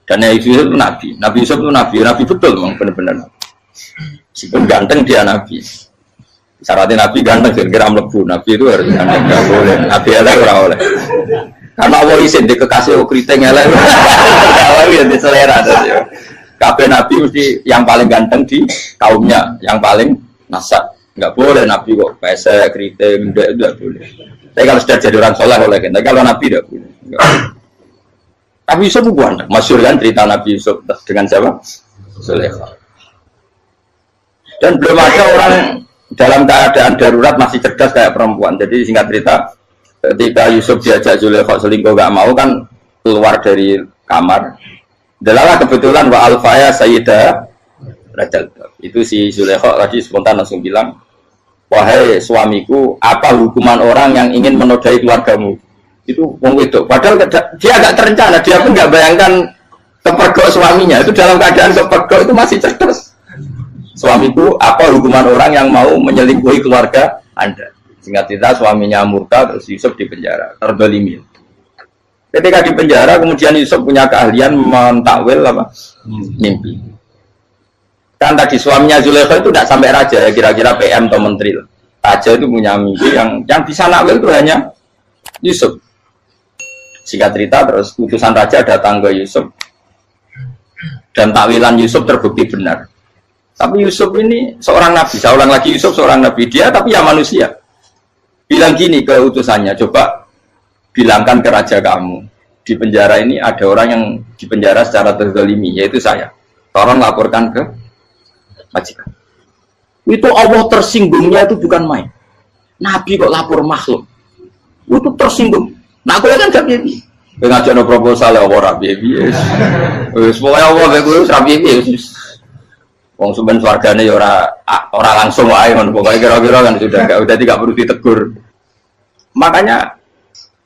Dan Nabi Yusuf itu Nabi. Nabi Yusuf itu Nabi betul memang benar-benar. Meskipun ganteng dia Nabi. Syaratnya Nabi ganteng, kira-kira melebu. Nabi itu harus ganteng, nggak boleh. Nabi elek ora oleh. Karena Allah izin di kekasih keriting elek. Allah ya di selera. Kabeh Nabi mesti yang paling ganteng di kaumnya, yang paling nasab. Nggak boleh Nabi kok pesek, keriting, tidak boleh. Tapi kalau sudah jadi orang soleh boleh, tapi kalau Nabi tidak boleh. Nabi Yusuf itu ganteng. Masyhur kan cerita Nabi Yusuf dengan siapa? Zulaikha. Dan belum ada orang dalam keadaan darurat masih cerdas kayak perempuan. Jadi singkat cerita, ketika Yusuf diajak Zulaikha selingkuh gak mau kan keluar dari kamar. Delalah kebetulan wa alfaya sayyidah Rajal. Itu si Zulaikha tadi spontan langsung bilang, wahai suamiku, apa hukuman orang yang ingin menodai keluargamu? Itu wong wedok. Padahal dia agak terencana, dia pun nggak bayangkan kepergok suaminya. Itu dalam keadaan kepergok itu masih cerdas. Suamiku, apa hukuman orang yang mau menyelingkuhi keluarga Anda? Singkat cerita, suaminya murka, terus Yusuf di penjara, terdolimi. Ketika di penjara, kemudian Yusuf punya keahlian mentakwil apa? Mimpi. Kan tadi suaminya Zulaikha itu tidak sampai raja, ya kira-kira PM atau menteri. Raja itu punya mimpi yang bisa nakwil itu hanya Yusuf. Singkat cerita, terus utusan raja datang ke Yusuf, dan takwilan Yusuf terbukti benar. Tapi Yusuf ini seorang nabi, saya ulang lagi, Yusuf seorang nabi, dia tapi ya manusia. Bilang gini ke utusannya, coba bilangkan ke raja kamu, di penjara ini ada orang yang di penjara secara terzalimi, yaitu saya. Tolong laporkan ke majikan. Itu Allah tersinggungnya itu bukan main. Nabi kok lapor makhluk. Itu tersinggung. Nah aku kan gak bibi. Ngajak no proposal ya ora bibi. Semoga Allah begitu rapi bibi. Wong sumben swargane ya ora langsung wae ngono. Pokoke kira-kira kan sudah tidak perlu ditegur. Makanya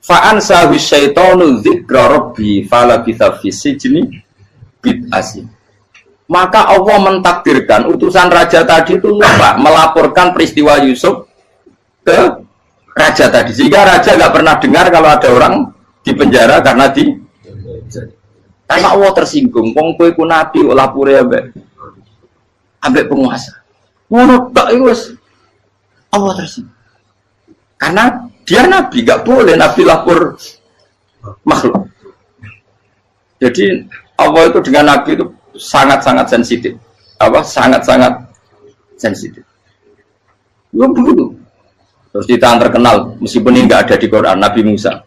fa'an sahu syaitanu dzikra rabbi fala bisa fi sijni bid'asi. Maka Allah mentakdirkan utusan raja tadi itu lupa melaporkan peristiwa Yusuf ke raja tadi, sehingga raja nggak pernah dengar kalau ada orang di penjara karena Allah tersinggung. Wong kowe ku nabi kok lapore ambek penguasa. Ngono tok iku wis Allah tersinggung. Karena dia nabi, nggak boleh nabi lapor makhluk. Jadi Allah itu dengan nabi itu sangat-sangat sensitif. Sangat-sangat sensitif. Ya begitu. Terus kita yang terkenal, meskipun ini nggak ada di Quran, Nabi Musa.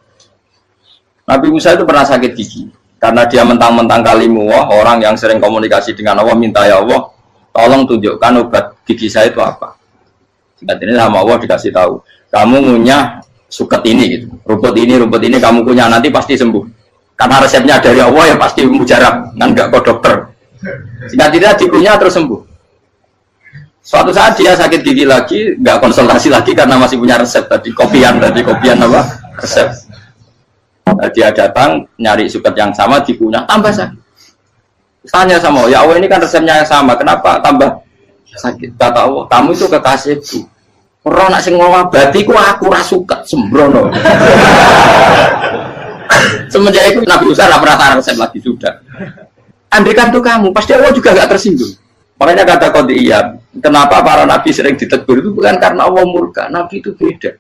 Nabi Musa itu pernah sakit gigi. Karena dia mentang-mentang kalimullah, orang yang sering komunikasi dengan Allah, minta ya Allah, tolong tunjukkan obat gigi saya itu apa. Singkat ini sama Allah dikasih tahu. Kamu ngunyah suket ini, gitu. rumput ini kamu kunyah, nanti pasti sembuh. Karena resepnya dari Allah ya pasti mujarab, kan nggak ke dokter. Singkat tidak dikunyah terus sembuh. Suatu saat dia sakit gigi lagi, nggak konsultasi lagi karena masih punya resep tadi kopian apa resep. Dia datang nyari suket yang sama dikunyah tambah sakit. Tanya sama ya Allah ini kan resepnya yang sama, kenapa tambah sakit? Kata Allah kamu itu kekasihku. Orang nak sing ngobatiku aku rasuket sembrono. Semenjak itu Nabi Musa nggak pernah resep lagi sudah. Andaikan tuh kamu pasti Allah juga nggak tersinggung. Makanya kata Qadiyat, kenapa para nabi sering ditegur itu bukan karena Allah murka, nabi itu beda.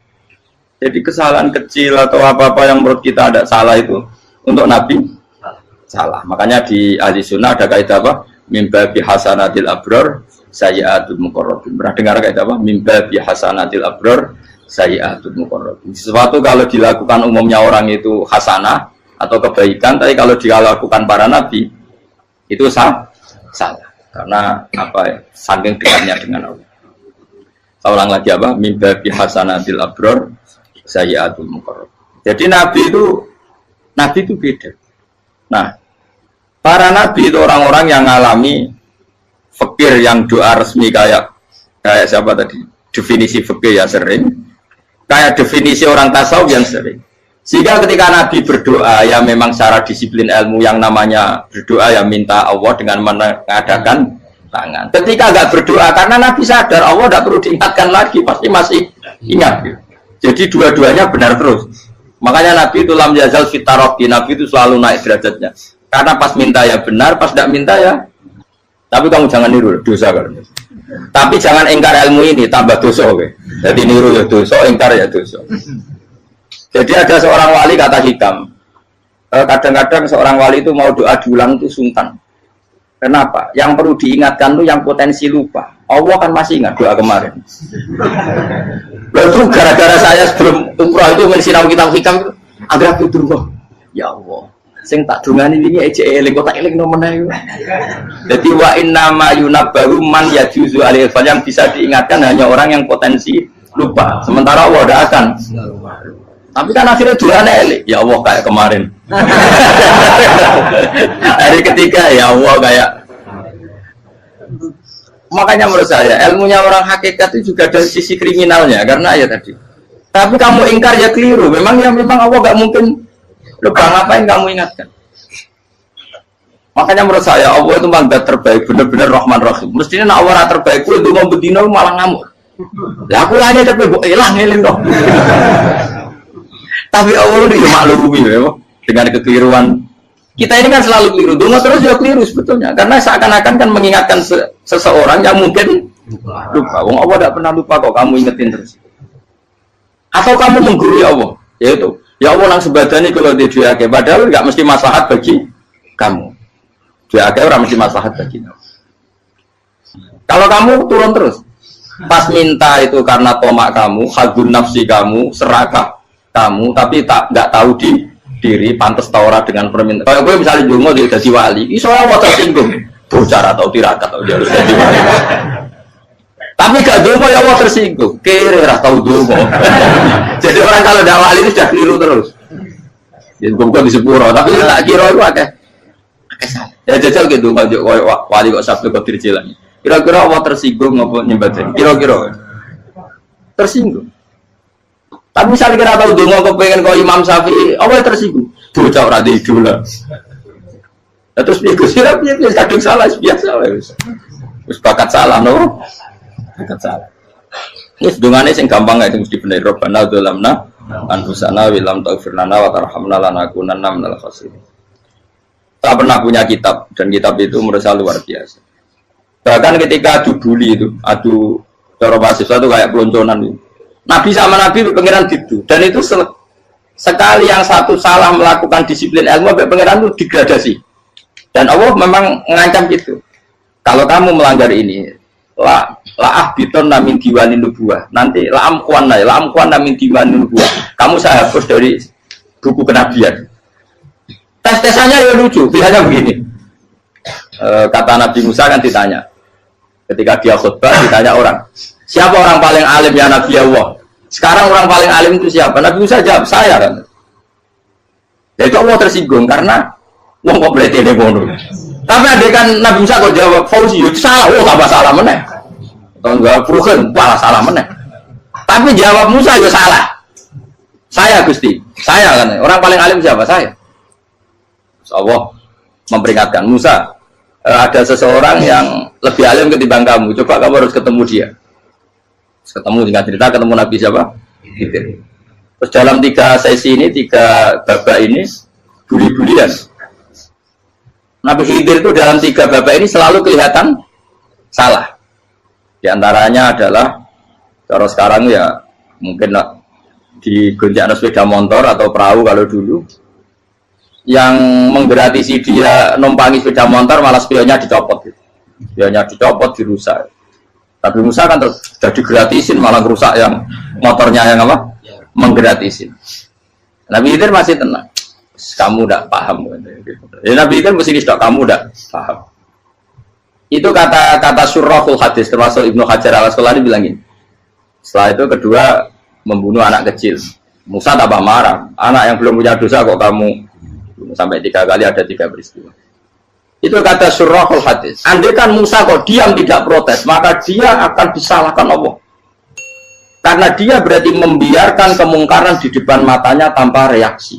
Jadi kesalahan kecil atau apa-apa yang menurut kita ada salah itu untuk nabi salah. Makanya di ahli sunnah ada kaidah apa? Mimba bihasanatil abror sayyi'atul muqarrabin. Pernah dengar kaidah apa? Mimba bihasanatil abror sayyi'atul muqarrabin. Sesuatu kalau dilakukan umumnya orang itu hasanah atau kebaikan, tapi kalau dilakukan para nabi itu salah. Karena apa ya, saking dekatnya dengan Allah. Saya ulang lagi apa? Mimba bihasanatil abror sayyi'atul muqarrab. Jadi nabi itu beda. Nah, para nabi itu orang-orang yang mengalami fikir yang doa resmi kayak siapa tadi? Definisi fikir ya sering. Kayak definisi orang tasawuf yang sering. Sehingga ketika Nabi berdoa, ya memang secara disiplin ilmu yang namanya berdoa, ya minta Allah dengan mengadakan tangan. Ketika nggak berdoa, karena Nabi sadar Allah tidak perlu diingatkan lagi, pasti masih ingat. Jadi dua-duanya benar terus. Makanya Nabi itu lam yazal fitaroki, Nabi itu selalu naik derajatnya. Karena pas minta ya benar, pas tidak minta ya. Tapi kamu jangan niru, dosa kan. Tapi jangan ingkar ilmu ini, tambah dosa. Okay? Jadi niru ya dosa, ingkar ya dosa. Jadi ada seorang wali kata Hikam, kadang-kadang seorang wali itu mau doa diulang itu sungkan. Kenapa? Yang perlu diingatkan itu yang potensi lupa. Allah kan masih ingat doa kemarin. Lalu gara-gara saya sebelum umrah itu mensinau kitab Hikam itu, agar aku turun. Ya Allah, sing tak dungani ini aja eling kok tak eling nomor ae. Jadi wa inna ma yunabbaru man yajuzu alaihi yang bisa diingatkan hanya orang yang potensi lupa. Sementara Allah tidak akan. Tapi kan akhirnya doanya elik, ya Allah kayak kemarin. Hari ketiga ya Allah kayak. Makanya menurut saya ilmunya orang hakikat itu juga dari sisi kriminalnya karena ya tadi. Tapi kamu ingkar ya keliru. Memang Allah nggak mungkin lupa, ngapain kamu ingatkan? Makanya menurut saya Allah itu mandat terbaik, benar-benar Rahman Rahim. Mestinya nak Allah terbaik, itu mau bedino malah ngamuk. Lah aku hanya tapi hilang ngeling dong. Tapi Allah itu maklumi ya, dengan kekeliruan. Kita ini kan selalu keliru, dungo terus juga keliru sebetulnya. Karena seakan-akan kan mengingatkan seseorang yang mungkin lupa. Wong Allah tidak pernah lupa kok, kamu ingetin terus. Atau kamu menggurui Allah, yaitu ya Allah nang sebadani kalau dia padahal nggak mesti maslahat bagi kamu. Dia orang mesti maslahat bagi kamu. Kalau kamu turun terus, pas minta itu karena tomak kamu, hagun nafsi kamu, serakah kamu, tapi nggak tahu diri pantas taura dengan permintaan. Kalau gue misalnya dungo dia jadi wali, iso Allah tersinggung, bocor atau tirakat atau dia harus jadi wali. Tapi gak dongo ya Allah tersinggung. Kere ra tau dongo. Jadi orang kalau dak wali itu sudah keliru terus. Ya bukan di sepuro, tapi tak kira itu akeh. Ya jajal gitu ngajak wali kok sabtu kok dirjelan. Kira-kira Allah tersinggung apa nyembah? Kira-kira tersinggung. Tapi misalnya kira tahu dongo kok pengen kau Imam Syafi'i, Allah tersinggung. Bocah ora di idola. Nah, terus dia kusirap dia kadung salah biasa wes. Wis bakat salah no. Bakat salah. Wis dongane sing gampang ae mesti bener Rabbana dzalamna anfusana wa lam taghfir lana wa tarhamna lanakunanna minal khasirin. Saya pernah punya kitab dan kitab itu menurut saya luar biasa. Bahkan ketika adu bully itu, adu cara mahasiswa itu kayak pelonconan itu. Nabi sama Nabi pengiran gitu dan itu sekali yang satu salah melakukan disiplin ilmu sampai pengiran itu degradasi. Dan Allah memang mengancam gitu. Kalau kamu melanggar ini, la ahbiton namin diwanin nubuah. Nanti la amkuan namin diwanin nubuah. Kamu saya hapus dari buku kenabian. Tes-tesannya ya lucu, pilihannya begini. Kata Nabi Musa kan ditanya. Ketika dia khutbah ditanya orang, siapa orang paling alim ya Nabi Allah? Sekarang orang paling alim itu siapa? Nabi Musa jawab, saya kan. Jadi Allah tersinggung karena wong kok berarti ini bodoh. Tapi ada kan Nabi Musa kok jawab Fauzi, itu salah, tambah salah meneh. Kalau enggak Fugen, malah salah meneh. Tapi jawab Musa itu salah. Saya Gusti, saya kan. Orang paling alim siapa? Saya. Allah memperingatkan Musa, ada seseorang yang lebih alim ketimbang kamu. Coba kamu harus ketemu dia. Ketemu tinggal cerita ketemu Nabi siapa? Khidir. Terus dalam 3 sesi ini, 3 babak ini buli-bulian. Nabi Khidir itu dalam 3 babak ini selalu kelihatan salah. Di antaranya adalah cara sekarang ya mungkin di gonjak sepeda motor atau perahu kalau dulu yang menggratisi dia numpangi sepeda motor malah spionnya dicopot gitu. Spionnya dicopot, dirusak. Tapi Musa kan sudah digratisin malah rusak yang motornya yang apa? Menggratisin. Nabi Khidir masih tenang. Kamu tidak paham. Ya, Nabi Khidir mesti tidak kamu tidak paham. Itu kata surahul hadis termasuk Ibnu Hajar al-Asqalani bilangin. Setelah itu kedua membunuh anak kecil. Musa tambah marah. Anak yang belum punya dosa kok kamu sampai 3 kali ada 3 peristiwa. Itu kata surahul hadis. Andai kan Musa kok diam tidak protes, maka dia akan disalahkan Allah. Karena dia berarti membiarkan kemungkaran di depan matanya tanpa reaksi.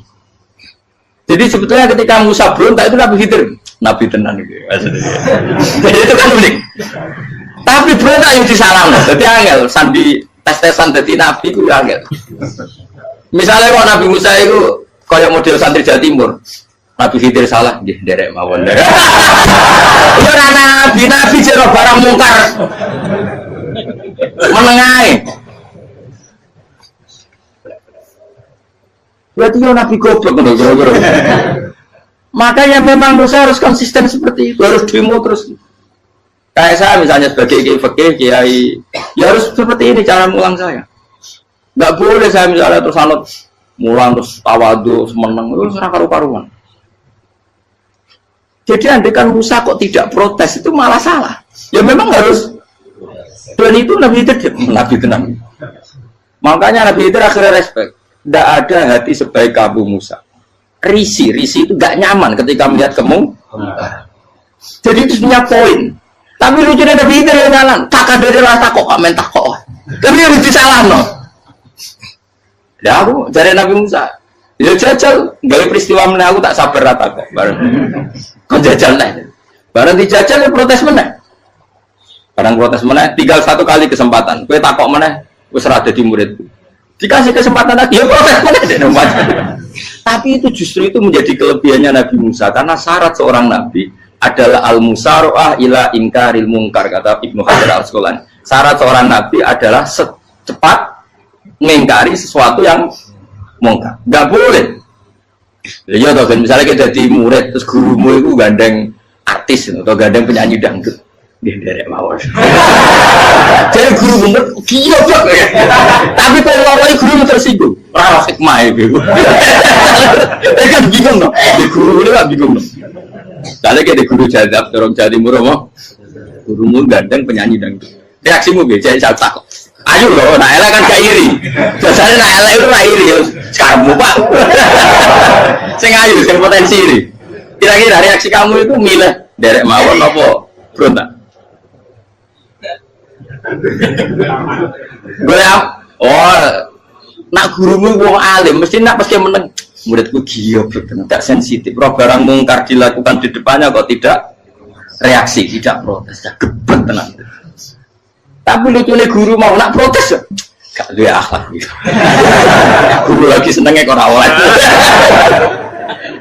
Jadi sebetulnya ketika Musa berontak itu Nabi Khidir, Nabi tenan gitu. Jadi itu kan unik. Tapi berontak yang disalahkan. Jadi angel sandi tes-tesan jadi Nabi itu angel. Misalnya kalau Nabi Musa itu kayak model santri Jawa Timur, Nabi Khidir salah, nggih derek mawon. Ora nabi jero barang mungkar. Menengae. Berarti yo nabi goblok ngono kira-kira. Makanya memang Musa harus konsisten seperti itu, harus demo terus. Kayak saya misalnya sebagai kiai, ya harus seperti ini cara mulang saya. Enggak boleh saya misalnya terus anut mulang terus tawadu semeneng itu serah karu-karuan. Jadi andekan Musa kok tidak protes itu malah salah. Ya memang harus. Dan itu Nabi tenang. Makanya Nabi itu akhirnya respect. Tidak ada hati sebaik kamu Musa. Risi itu gak nyaman ketika melihat kamu. Jadi itu punya poin. Tapi lucunya Nabi itu yang jalan. Kakak dari rasa kok kamen takok. Tapi harus disalah no. Ya aku dari Nabi Musa. Ya jajal, gak peristiwa mana aku tak sabar rata kok. Kau jajal nih. Barang dijajal ya protes mana? Barang protes mana? Tinggal 1 kali kesempatan. Kue takok mana? Kue serah jadi muridku. Dikasih kesempatan lagi ya protes mana? Tapi itu justru itu menjadi kelebihannya Nabi Musa karena syarat seorang nabi adalah al-musara'ah ila inkaril munkar kata Ibnu Hajar al-Asqalani. Syarat seorang nabi adalah secepat mengingkari sesuatu yang mungkar. Enggak boleh. Ya toh misalnya kita jadi murid terus gurumu itu gandeng artis atau gandeng penyanyi dangdut. Dia derek mawon. Jadi guru bener gila banget. Tapi kalau orang guru tersinggung, ora hikmah itu. Kan bingung loh. Di guru itu kan bingung loh. Kalau kayak di guru jadab dorong jadi murah mau gurumu gandeng penyanyi dangdut. Reaksimu piye? Jadi tak. Ayo loh, nak elek kan gak iri. Biasanya nak elek itu gak iri. Kamu Pak. Sing ayu, sing potensi iri. Kira-kira reaksi kamu itu milih derek mawon apa berontak? Nak gurumu wong alim, mesti nak pasti meneng. Muridku gila, tidak sensitif. Roh barang mungkar dilakukan di depannya kok tidak reaksi, tidak protes, gebet tenang. Tapi lucunya guru mau nak protes, gak ada akhlak gitu. Guru lagi senengnya kok awal.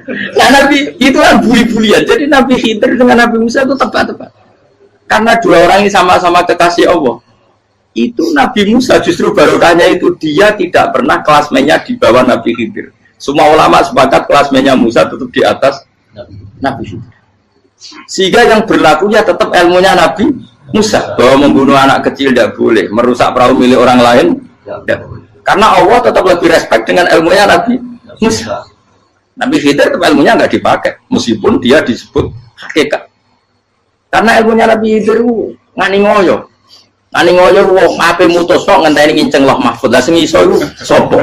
Nah Nabi itu kan buli-bulian. Jadi Nabi Khidir dengan Nabi Musa itu tepat-tepat. Karena dua orang ini sama-sama kekasih Allah. Itu Nabi Musa justru barokahnya itu dia tidak pernah kelasmennya di bawah Nabi Khidir. Semua ulama sepakat kelasmennya Musa tetap di atas Nabi Khidir. Sehingga yang berlakunya tetap ilmunya Nabi Musa. Bahwa membunuh anak kecil tidak boleh, merusak perahu milik orang lain tidak boleh. Karena Allah tetap lebih respect dengan ilmunya Nabi Musa. Nabi Khidir tetap ilmunya nggak dipakai, meskipun dia disebut hakikat. Karena ilmunya Nabi Khidir ngani ngoyo. Ngani ngoyo wong ape mutus kok ngenteni nginceng loh mahfud. Lah sing iso iku sapa?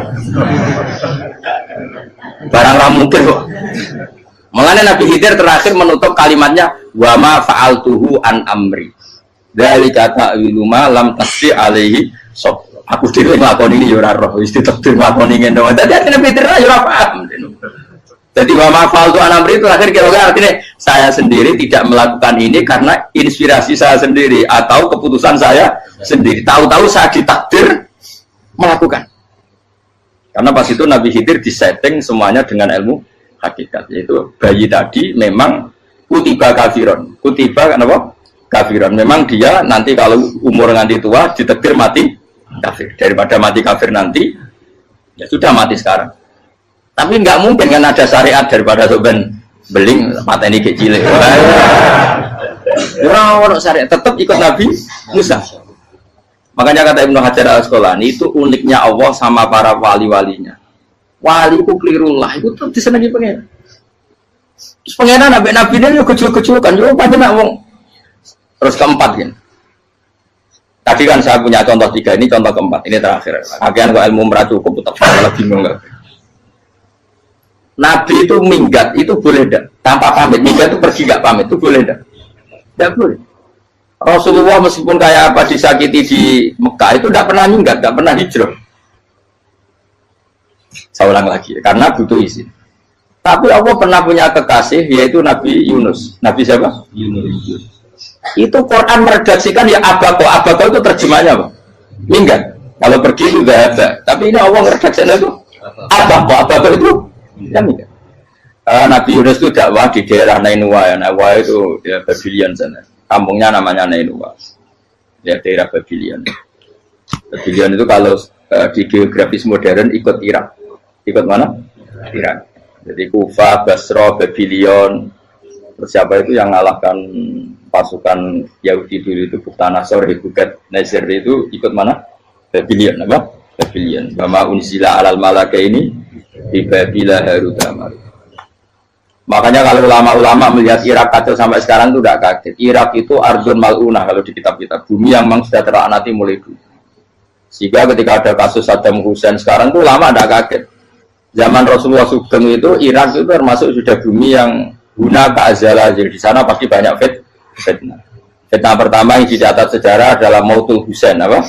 Barang ra mungkin kok. Makanya Nabi Khidir terakhir menutup kalimatnya wa ma fa'altuhu an amri. Dzalika ta'wilu ma lam tasdi alaihi sab. Aku dhewe nglakoni iki ya ora roh, wis ditakdir nglakoni ngene. Dadi Nabi Khidir ya ora paham. Jadi wa ma fa'altu an amri itu akhir kira-kira artinya saya sendiri tidak melakukan ini karena inspirasi saya sendiri atau keputusan saya sendiri. Tahu-tahu saya ditakdir melakukan. Karena pas itu Nabi Khidir disetting semuanya dengan ilmu hakikat, yaitu bayi tadi memang kutiba kafiron. Kutiba kenapa? Kafiron. Memang dia nanti kalau umur nganti tua ditakdir mati kafir. Daripada mati kafir nanti, ya sudah mati sekarang. Tapi nggak mungkin kan ada syariat daripada soben beling mata ini kecil. Orang syariat tetap ikut Nabi Musa. Makanya kata Ibnu Hajar Al-Asqalani itu uniknya Allah sama para wali-walinya. Wali itu kelirullah, itu tetap disenangi pengen. Terus pengenan nabi-nabi ini juga kecil-kecil kan, juga pada nak wong. Terus keempat kan. Tadi kan saya punya contoh 3, ini contoh keempat, ini terakhir. Akhirnya kok ilmu merah cukup, tetap malah bingung nggak? Nabi itu minggat, itu boleh tidak? Tanpa pamit, minggat itu pergi nggak pamit, itu boleh tidak? Tidak boleh. Rasulullah meskipun kayak apa disakiti di Mekah itu tidak pernah minggat, tidak pernah hijrah. Saya ulang lagi, karena butuh izin. Tapi Allah pernah punya kekasih, yaitu Nabi Yunus. Nabi siapa? Yunus. Itu Quran meredaksikan ya abako. Abako itu terjemahnya apa? Minggat. Kalau pergi itu tidak ada. Tapi ini Allah meredaksikan itu abako. Abako itu ya minggat. Nabi Yunus itu dakwah di daerah Nainua. Ya. Nainua itu di Babylon sana. Kampungnya namanya Nainua. Ya, daerah Babylon. Babylon itu kalau di geografis modern ikut Irak. Ikut mana? Irak. Jadi Kufa, Basra, Babylon. Terus siapa itu yang mengalahkan pasukan Yahudi dulu itu Buktanasor, Hebukat, Nasir itu ikut mana? Babylon, apa? Babylon. Bama unzila alal malaka ini di Babila Harutama. Makanya kalau ulama-ulama melihat Irak kacau sampai sekarang itu tidak kaget. Irak itu ardun mal'unah kalau di kitab-kitab. Bumi yang memang sudah terlaknati mulai dulu. Sehingga ketika ada kasus Saddam Hussein sekarang itu ulama tidak kaget. Zaman Rasulullah Sugeng itu Irak itu termasuk sudah bumi yang guna keazalah. Jadi di sana pasti banyak fitnah. Fitnah pertama yang dicatat sejarah adalah Mautul Hussein, apa?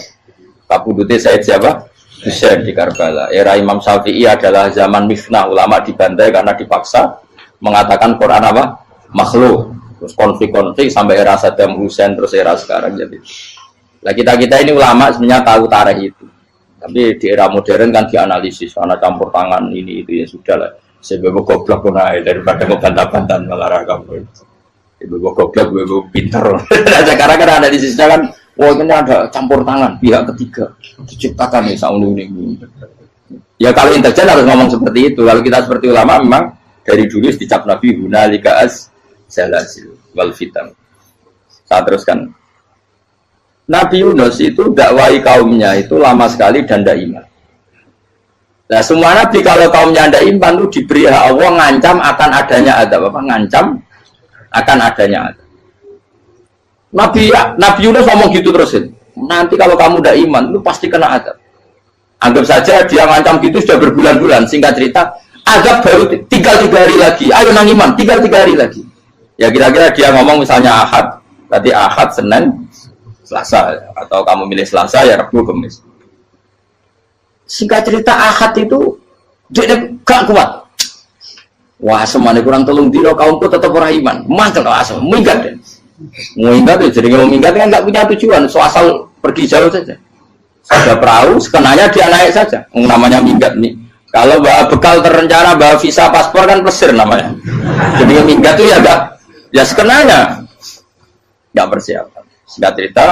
Kabudutnya Said siapa? Hussein di Karbala. Era Imam Syafi'i adalah zaman mifnah, ulama dibantai karena dipaksa mengatakan Quran apa? Makhluk. Terus konflik-konflik sampai era Saddam Hussein terus era sekarang jadi. Nah kita ini ulama sebenarnya tahu tarikh itu. Tapi di era modern kan dianalisis karena campur tangan ini itu ya sudah lah. Sebab goblok pun daripada ngebantah-bantah malah kamu. Ibu goblok, ibu pintar. Sekarang kan analisisnya kan, wah ini ada campur tangan pihak ketiga diciptakan nih saunu ini. Ya kalau intelijen harus ngomong seperti itu. Kalau kita seperti ulama memang dari dulu dicap Nabi hunalika az-zalazil wal fitan. Saya teruskan. Nabi Yunus itu dakwai kaumnya itu lama sekali dan tidak iman. Nah semua nabi kalau kaumnya tidak iman itu diberi hak Allah ngancam akan adanya azab apa? Ngancam akan adanya azab. Nabi Yunus ngomong gitu terus. nanti kalau kamu udah iman, lu pasti kena azab. Anggap saja dia ngancam gitu sudah berbulan-bulan. Singkat cerita, azab baru tinggal 3 hari lagi. Ayo nang iman, tinggal 3 hari lagi. Ya kira-kira dia ngomong misalnya Ahad, berarti Ahad, Senin, Selasa, atau kamu milih Selasa ya Rabu, Kamis. Singkat cerita Ahad itu dia gak kuat. Wah, semuanya kurang tolong dino kaumku tetap orang iman. Mantel asal minggat deh. Minggat ya jadi kalau minggat kan nggak punya tujuan, so asal pergi jauh saja. Ada perahu, sekenanya dia naik saja. Namanya minggat nih. Kalau bawa bekal terencana, bawa visa, paspor kan plesir namanya. Jadi minggat itu ya enggak, ya sekenanya nggak persiapan. Singkat cerita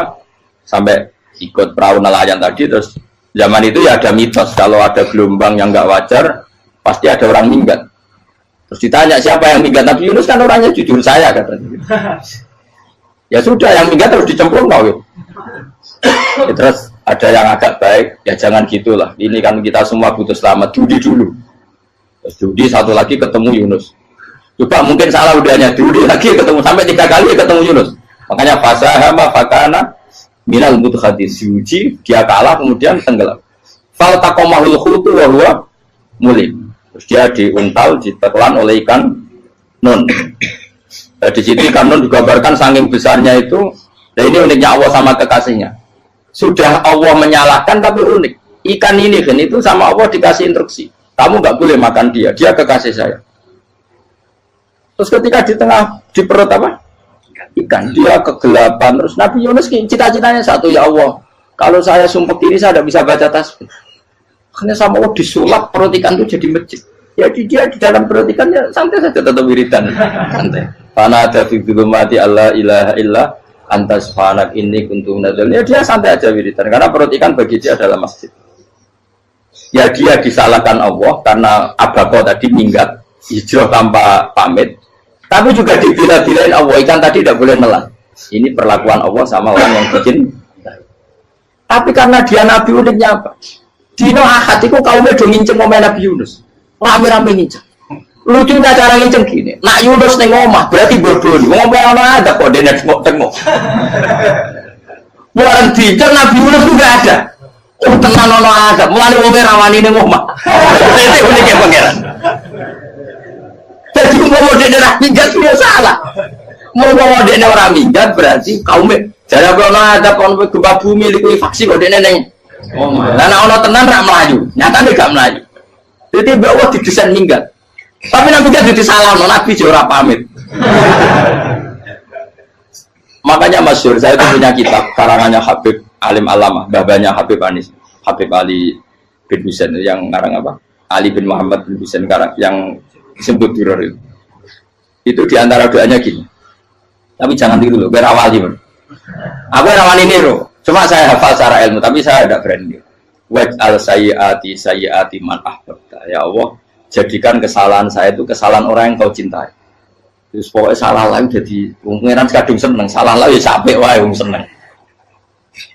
sampai ikut perahu nelayan tadi, terus zaman itu ya ada mitos kalau ada gelombang yang nggak wajar pasti ada orang minggat. Terus ditanya siapa yang minggat, Nabi Yunus kan orangnya jujur saya katanya. Ya sudah yang minggat terus dicemplung ya, terus ada yang agak baik, ya jangan gitulah. Ini kan kita semua butuh selamat, judi dulu. Terus judi satu lagi ketemu Yunus. Coba mungkin salah udahnya, judi lagi ketemu sampai 3 kali ketemu Yunus. Makanya fasahama fakana minal mudkhadin, diuji dia kalah kemudian tenggelam. Fal taqamahul khutu wa huwa mulim. Terus dia diuntal, ditelan oleh ikan nun. Di situ ikan nun digambarkan saking besarnya itu. Dan ini uniknya Allah sama kekasihnya. Sudah Allah menyalahkan tapi unik. Ikan ini kan itu sama Allah dikasih instruksi. Kamu nggak boleh makan dia, dia kekasih saya. Terus ketika di tengah di perut apa? Ikan, dia kegelapan. Terus Nabi Yunus cita-citanya satu, ya Allah, kalau saya sumpah diri saya tidak bisa baca tasbih. Karena sama Allah disulap perut ikan itu jadi masjid. Ya dia di dalam perut ikannya santai saja tetap wiridan. Santai. Karena ada fi dzulumati Allah ilaha illa anta subhanak inni kuntu minadz dzalimin. Ya dia santai aja wiridan karena perut ikan bagi dia adalah masjid. Ya dia disalahkan Allah karena abako tadi minggat hijrah tanpa pamit. Tapi juga dibila-bilain Allah, ikan tadi tidak boleh nelan. Ini perlakuan Allah sama orang yang bikin. Tapi karena dia Nabi uniknya apa? Dino Ahad itu kaumnya udah nginceng ngomong Nabi Yunus. Rame-rame nginceng. Lucunya cara nginceng gini. Nak Yunus nih ngomah, berarti bodoh. Ngomong orang ada kok, dia tengok. Bukan dinceng Nabi Yunus itu gak ada. Oh tenang orang ada, mulai ngomong rawani nih ngomah. Itu uniknya pangeran. Jadi ngomong dia orang minggat itu salah. Ngomong dia orang minggat berarti kaumnya. Jadi orang ada kaumnya gempa bumi, likuifaksi kok dia neng. Oh, karena ono tenan rak melayu, nyatane gak melayu. Jadi bahwa didesain minggat. Tapi Nabi kan disalah, Nabi ora pamit. Makanya masyhur, saya itu punya kitab karangannya Habib Alim Alama, babanya Habib Anis, Habib Ali bin Husain yang ngarang apa? Ali bin Muhammad bin Husain karang yang disebut Duror itu. Itu diantara doanya gini. Tapi jangan tiru loh, biar awali. Aku rawani niru. Cuma saya hafal secara ilmu, tapi saya tidak berani. Waj'al sayyiati man ahbabta. Ya Allah, jadikan kesalahan saya itu kesalahan orang yang kau cintai. Terus pokoknya salah lagi jadi pengiran kadung seneng, salah lagi sampai wae wong seneng.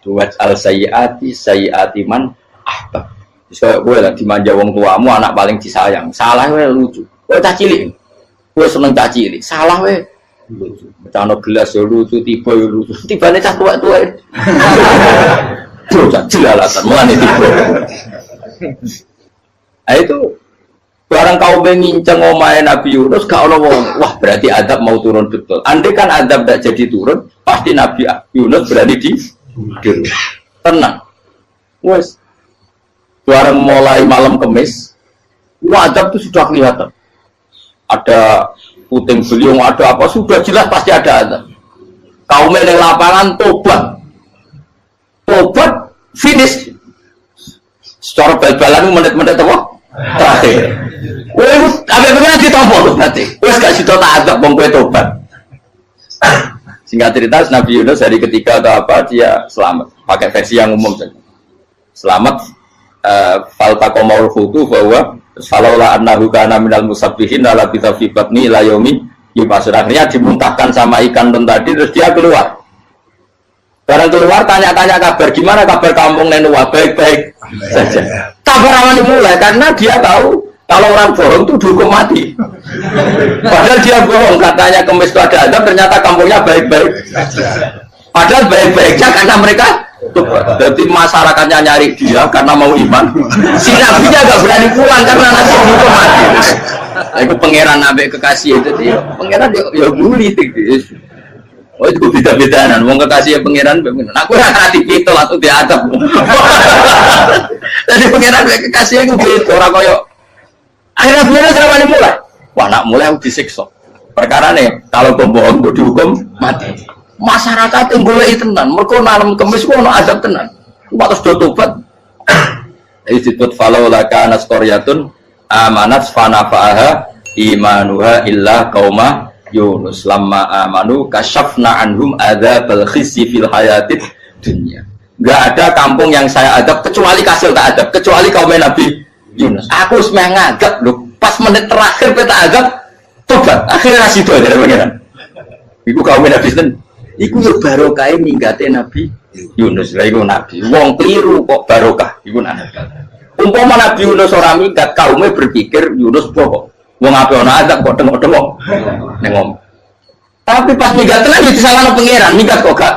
Waj'al sayyiati man ahbab. Terus kayak gue lah dimanja wong tuamu, anak paling disayang. Salah wae lucu. Kowe cah cilik. Kowe seneng cah cilik. Salah wae Becano gelas ya lucu, tiba ya lucu. Tibane cah tuwek-tuwek. Bocah jelalatan mulane tiba. Nah itu barang kau menginceng omahe Nabi Yunus gak ono wong. Wah, berarti adab mau turun betul. Andai kan adab tidak jadi turun, pasti Nabi Yunus berani di tenang. Wes. Barang mulai malam Kamis, adab itu sudah kelihatan. Ada puting beliung, ada apa, sudah jelas pasti ada azab. Kaum yang lapangan tobat finish secara bal-balan menit-menit apa? Terakhir apa pengen ditompok berarti wes gak situ tak azab bang kue tobat. Singkat cerita Nabi Yunus hari ketiga atau apa dia selamat, pakai versi yang umum saja selamat. Faltaqamaul hutu bahwa falaulah annahu kana minal musabbihin la labitha fi batni ila yaumi yub'atsun. Akhirnya dimuntahkan sama ikan tadi terus dia keluar. Barang keluar tanya-tanya kabar, gimana kabar kampung Nenua? Baik-baik saja. Kabar awan dimulai karena dia tahu kalau orang bohong itu dihukum mati. Padahal dia bohong, katanya Kemis itu ada azab, ternyata kampungnya baik-baik. Padahal baik-baiknya karena mereka Jadi masyarakatnya nyari dia karena mau iman. Si nabinya gak berani pulang karena nanti dihukum mati. Itu pangeran nabi kekasih itu dia. Pangeran ya bully. Oh itu beda-bedaan. Mau kekasih pangeran, aku hati itu atau diadab. Jadi pangeran kekasih itu gitu orang koyo. Akhirnya pangeran selama mulai. Wah nak mulai aku disiksa. Perkara nih kalau bohong untuk dihukum mati. Masyarakat yang boleh tenan, mereka malam kemis ku ono azab tenan. Waktu sudah tobat. Disebut falau laka naskoryatun amanat fanafa'aha imanuha illa qauma Yunus lamma amanu kasyafna anhum adzabal khizyi fil hayatid dunya. Enggak ada kampung yang saya adab kecuali kasih tak adab, kecuali kaum Nabi Yunus. Aku semeh ngadab lho, pas menit terakhir peta adab tobat. Akhirnya sido aja pangeran. Iku kaum Nabi ten. Iku yo barokah minggate Nabi Yunus. Lah iku nabi. Wong keliru kok barokah iku nabi. Umpama Nabi Yunus ora minggat, kaume berpikir Yunus pokok. Wong ape ana azab kok tengok-tengok. Ning ngomong. Tapi pas minggat tenan yo disalahno pangeran, minggat kok gak.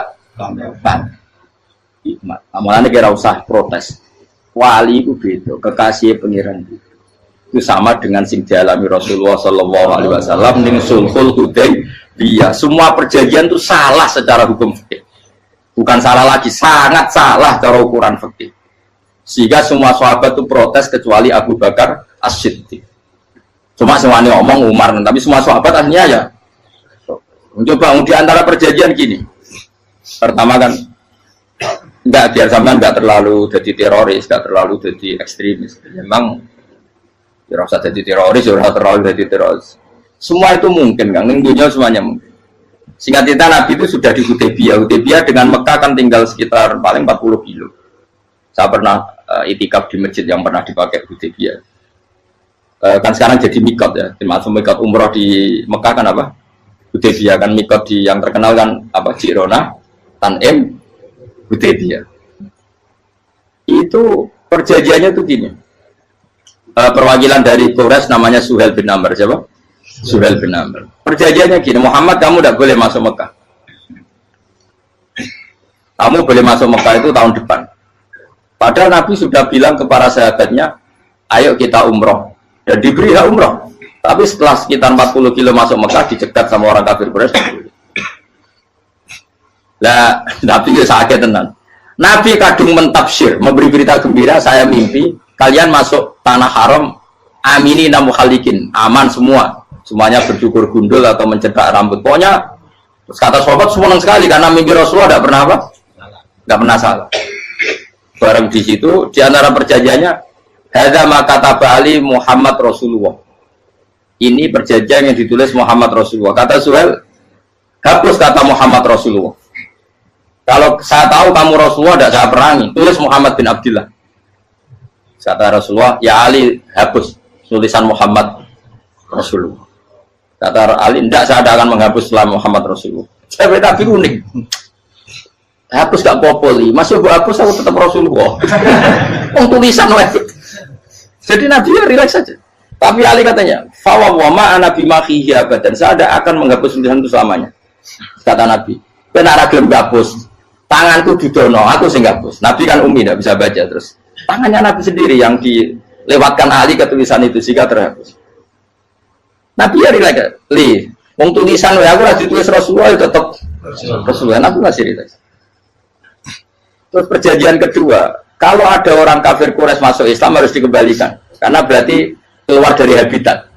Hikmat. Amalane kira usah protes. Wali iku beda, kekasih pangeran itu sama dengan sing dialami Rasulullah sallallahu alaihi wasallam ning sulhul Hudaybiyah. Semua perjanjian itu salah secara hukum fikih. Bukan salah lagi, sangat salah cara ukuran fikih. Sehingga semua sahabat itu protes kecuali Abu Bakar As-Siddiq. Cuma semuanya ngomong Umar, tapi semua sahabat akhirnya ya mencoba di antara perjanjian gini. Pertama kan enggak biar sampean enggak terlalu jadi teroris, enggak terlalu jadi ekstremis. Memang ya rasa jadi teroris, ya terlalu jadi teroris. Semua itu mungkin, kan? Dunia semuanya mungkin. Singkat cerita Nabi itu sudah di Hudaybiyah. Hudaybiyah dengan Mekah kan tinggal sekitar paling 40 kilo. Saya pernah itikaf di masjid yang pernah dipakai Hudaybiyah. Kan sekarang jadi mikot ya. Termasuk mikot umroh di Mekah kan apa? Hudaybiyah kan mikot di yang terkenal kan apa? Jirona, Tanim, Hudaybiyah. Itu perjanjiannya tuh gini. Perwakilan dari Quraisy namanya Suhail bin Amr, siapa? Suhail bin Amr. Perjanjiannya gini, Muhammad kamu tidak boleh masuk Mekah. Kamu boleh masuk Mekah itu tahun depan. Padahal Nabi sudah bilang ke para sahabatnya, ayo kita umroh. Dan diberi hak umroh. Tapi setelah sekitar 40 kilo masuk Mekah, dicegat sama orang kafir Quraisy. Lah, Nabi itu sakit tenan. Nabi kadung mentafsir, memberi berita gembira, saya mimpi kalian masuk tanah haram amini namukhalikin, aman semua, semuanya bercukur gundul atau mencetak rambut. Pokoknya kata sahabat senang sekali karena mimpi Rasulullah tidak pernah apa, tidak pernah salah. Bareng di situ di antara perjanjiannya hadza ma kataba ali Muhammad Rasulullah. Ini perjanjian yang ditulis Muhammad Rasulullah. Kata Suhail, hapus kata Muhammad Rasulullah. Kalau saya tahu kamu Rasulullah tidak saya perangi, tulis Muhammad bin Abdullah. Kata Rasulullah, ya Ali hapus tulisan Muhammad Rasulullah. Kata Ali, tidak saya akan menghapus setelah Muhammad Rasulullah. Saya tapi unik. Hapus gak populi, masih gue hapus aku tetap Rasulullah. Tulisan wajib. Jadi Nabi ya relax saja. Tapi Ali katanya, fawwama ana bimakhihi abadan. Saya tidak akan menghapus tulisan itu selamanya. Kata Nabi, benar gelem hapus. Tanganku didono, aku sing hapus. Nabi kan umi tidak bisa baca terus. Tangannya Nabi sendiri yang dilewatkan Ali ke tulisan itu sehingga terhapus. Nabi ya relax. Wong tulisan aku lagi tulis Rasulullah tetap Rasulullah. Aku masih relax. Terus perjanjian kedua, kalau ada orang kafir Quraisy masuk Islam harus dikembalikan karena berarti keluar dari habitat.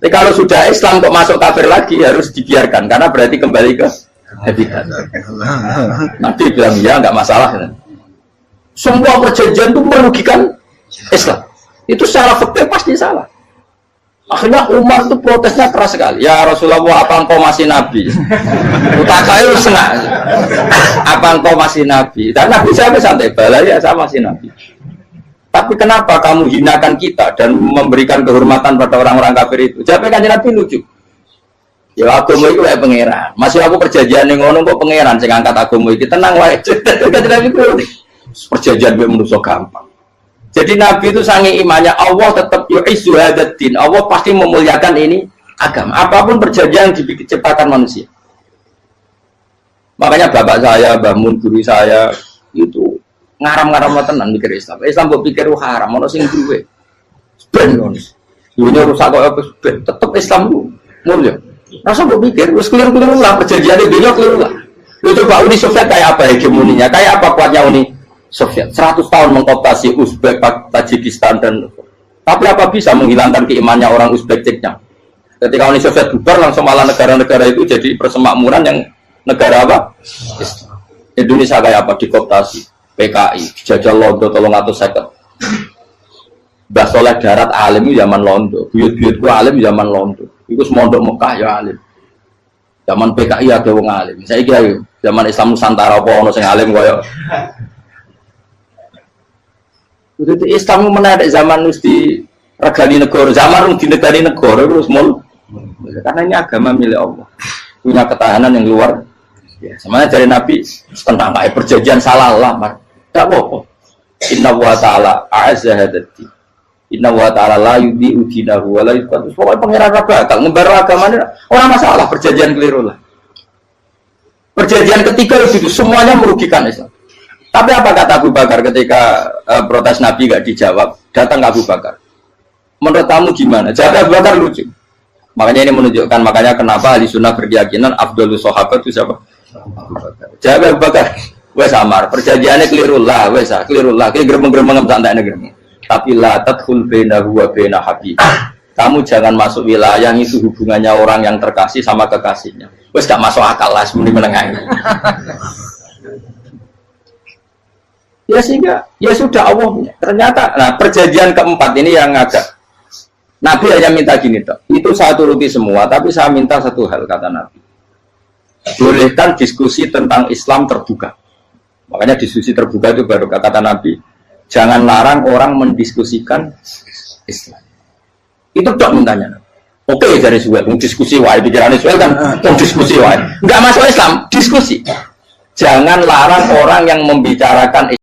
Tapi kalau sudah Islam kok masuk kafir lagi harus dibiarkan karena berarti kembali ke habitat. Nabi bilang ya nggak masalah. Semua perjanjian itu merugikan Islam. Itu secara fikih pasti salah. Akhirnya Umar itu protesnya keras sekali. Ya Rasulullah, apa engkau masih Nabi? Utakai senang. Apa engkau masih Nabi? Dan Nabi saya santai bala ya saya masih Nabi. Tapi kenapa kamu hinakan kita dan memberikan kehormatan pada orang-orang kafir itu? Jawabnya kan Nabi lucu. Ya agama itu kayak pangeran. Masih aku perjanjian yang ngono kok pangeran sing angkat agama iki tenang wae. Perjanjian gue menurut gampang. Jadi Nabi itu sange imannya Allah tetap yu'izzu hadzal-din. Allah pasti memuliakan ini agama. Apapun perjanjian yang diciptakan manusia. Makanya bapak saya, Mbah Mun, guru saya itu ngaram-ngaram tenan mikir Islam. Islam mbok pikir haram, ono sing duwe. Ben ngono. Dunia rusak kok apa ben tetep Islam ku mulya. Rasa mbok pikir wis keliru-keliru lah perjanjiane dunia keliru lah. Lu coba Uni Soviet kayak apa hegemoninya? Kayak apa kuatnya Uni Soviet? 100 tahun mengkooptasi Uzbek, Tajikistan dan tapi apa bisa menghilangkan keimannya orang Uzbek Ceknya? Ketika Uni Soviet bubar langsung malah negara-negara itu jadi persemakmuran yang negara apa? Indonesia kayak apa dikooptasi? PKI, jajal Londo 350. Mbah Soleh Darat alim zaman Londo, buyut-buyutku alim zaman Londo. Iku semondok Mekah ya alim. Zaman PKI ada wong alim. Saiki ayo zaman Islam Nusantara apa ono sing alim kaya. Itu Islam menarik zaman mesti regani negara, zaman di negara negara terus mul. Karena ini agama milik Allah. Punya ketahanan yang luar biasa. Semuanya dari Nabi tentang kayak perjanjian salah lah, tidak apa-apa. Inna wa ta'ala a'azza hadati. Inna wa ta'ala la yudhi'u dinahu wa la yudhi'u. Pokoknya pengiran bakal ngembar agamanya orang masalah perjanjian keliru lah. Perjanjian ketiga itu semuanya merugikan Islam. Tapi apa kata Abu Bakar ketika protes Nabi gak dijawab? Datang Abu Bakar. Menurut kamu gimana? Jawab Abu Bakar lucu. Makanya ini menunjukkan makanya kenapa ahli sunnah berkeyakinan Abdul Sahabat itu siapa? Abu Bakar. Jawab Abu Bakar. Wes samar, perjanjiannya keliru lah, wes keliru lah. Kita geremeng-geremeng santai geremeng. Tapi la tadkhul bainahu wa baina habib. Kamu jangan masuk wilayah yang itu hubungannya orang yang terkasih sama kekasihnya. Wes gak masuk akal lah semuanya menengah. Ya sehingga ya sudah Allah. Ternyata nah perjanjian keempat ini yang agak Nabi hanya minta gini toh. Itu saya turuti semua, tapi saya minta satu hal kata Nabi. Bolehkan diskusi tentang Islam terbuka. Makanya diskusi terbuka itu baru kata Nabi. Jangan larang orang mendiskusikan Islam. Itu dok mintanya. Oke dari Suel, diskusi wae pikirannya Suel kan, diskusi wae. Enggak masuk Islam, diskusi. Jangan larang orang yang membicarakan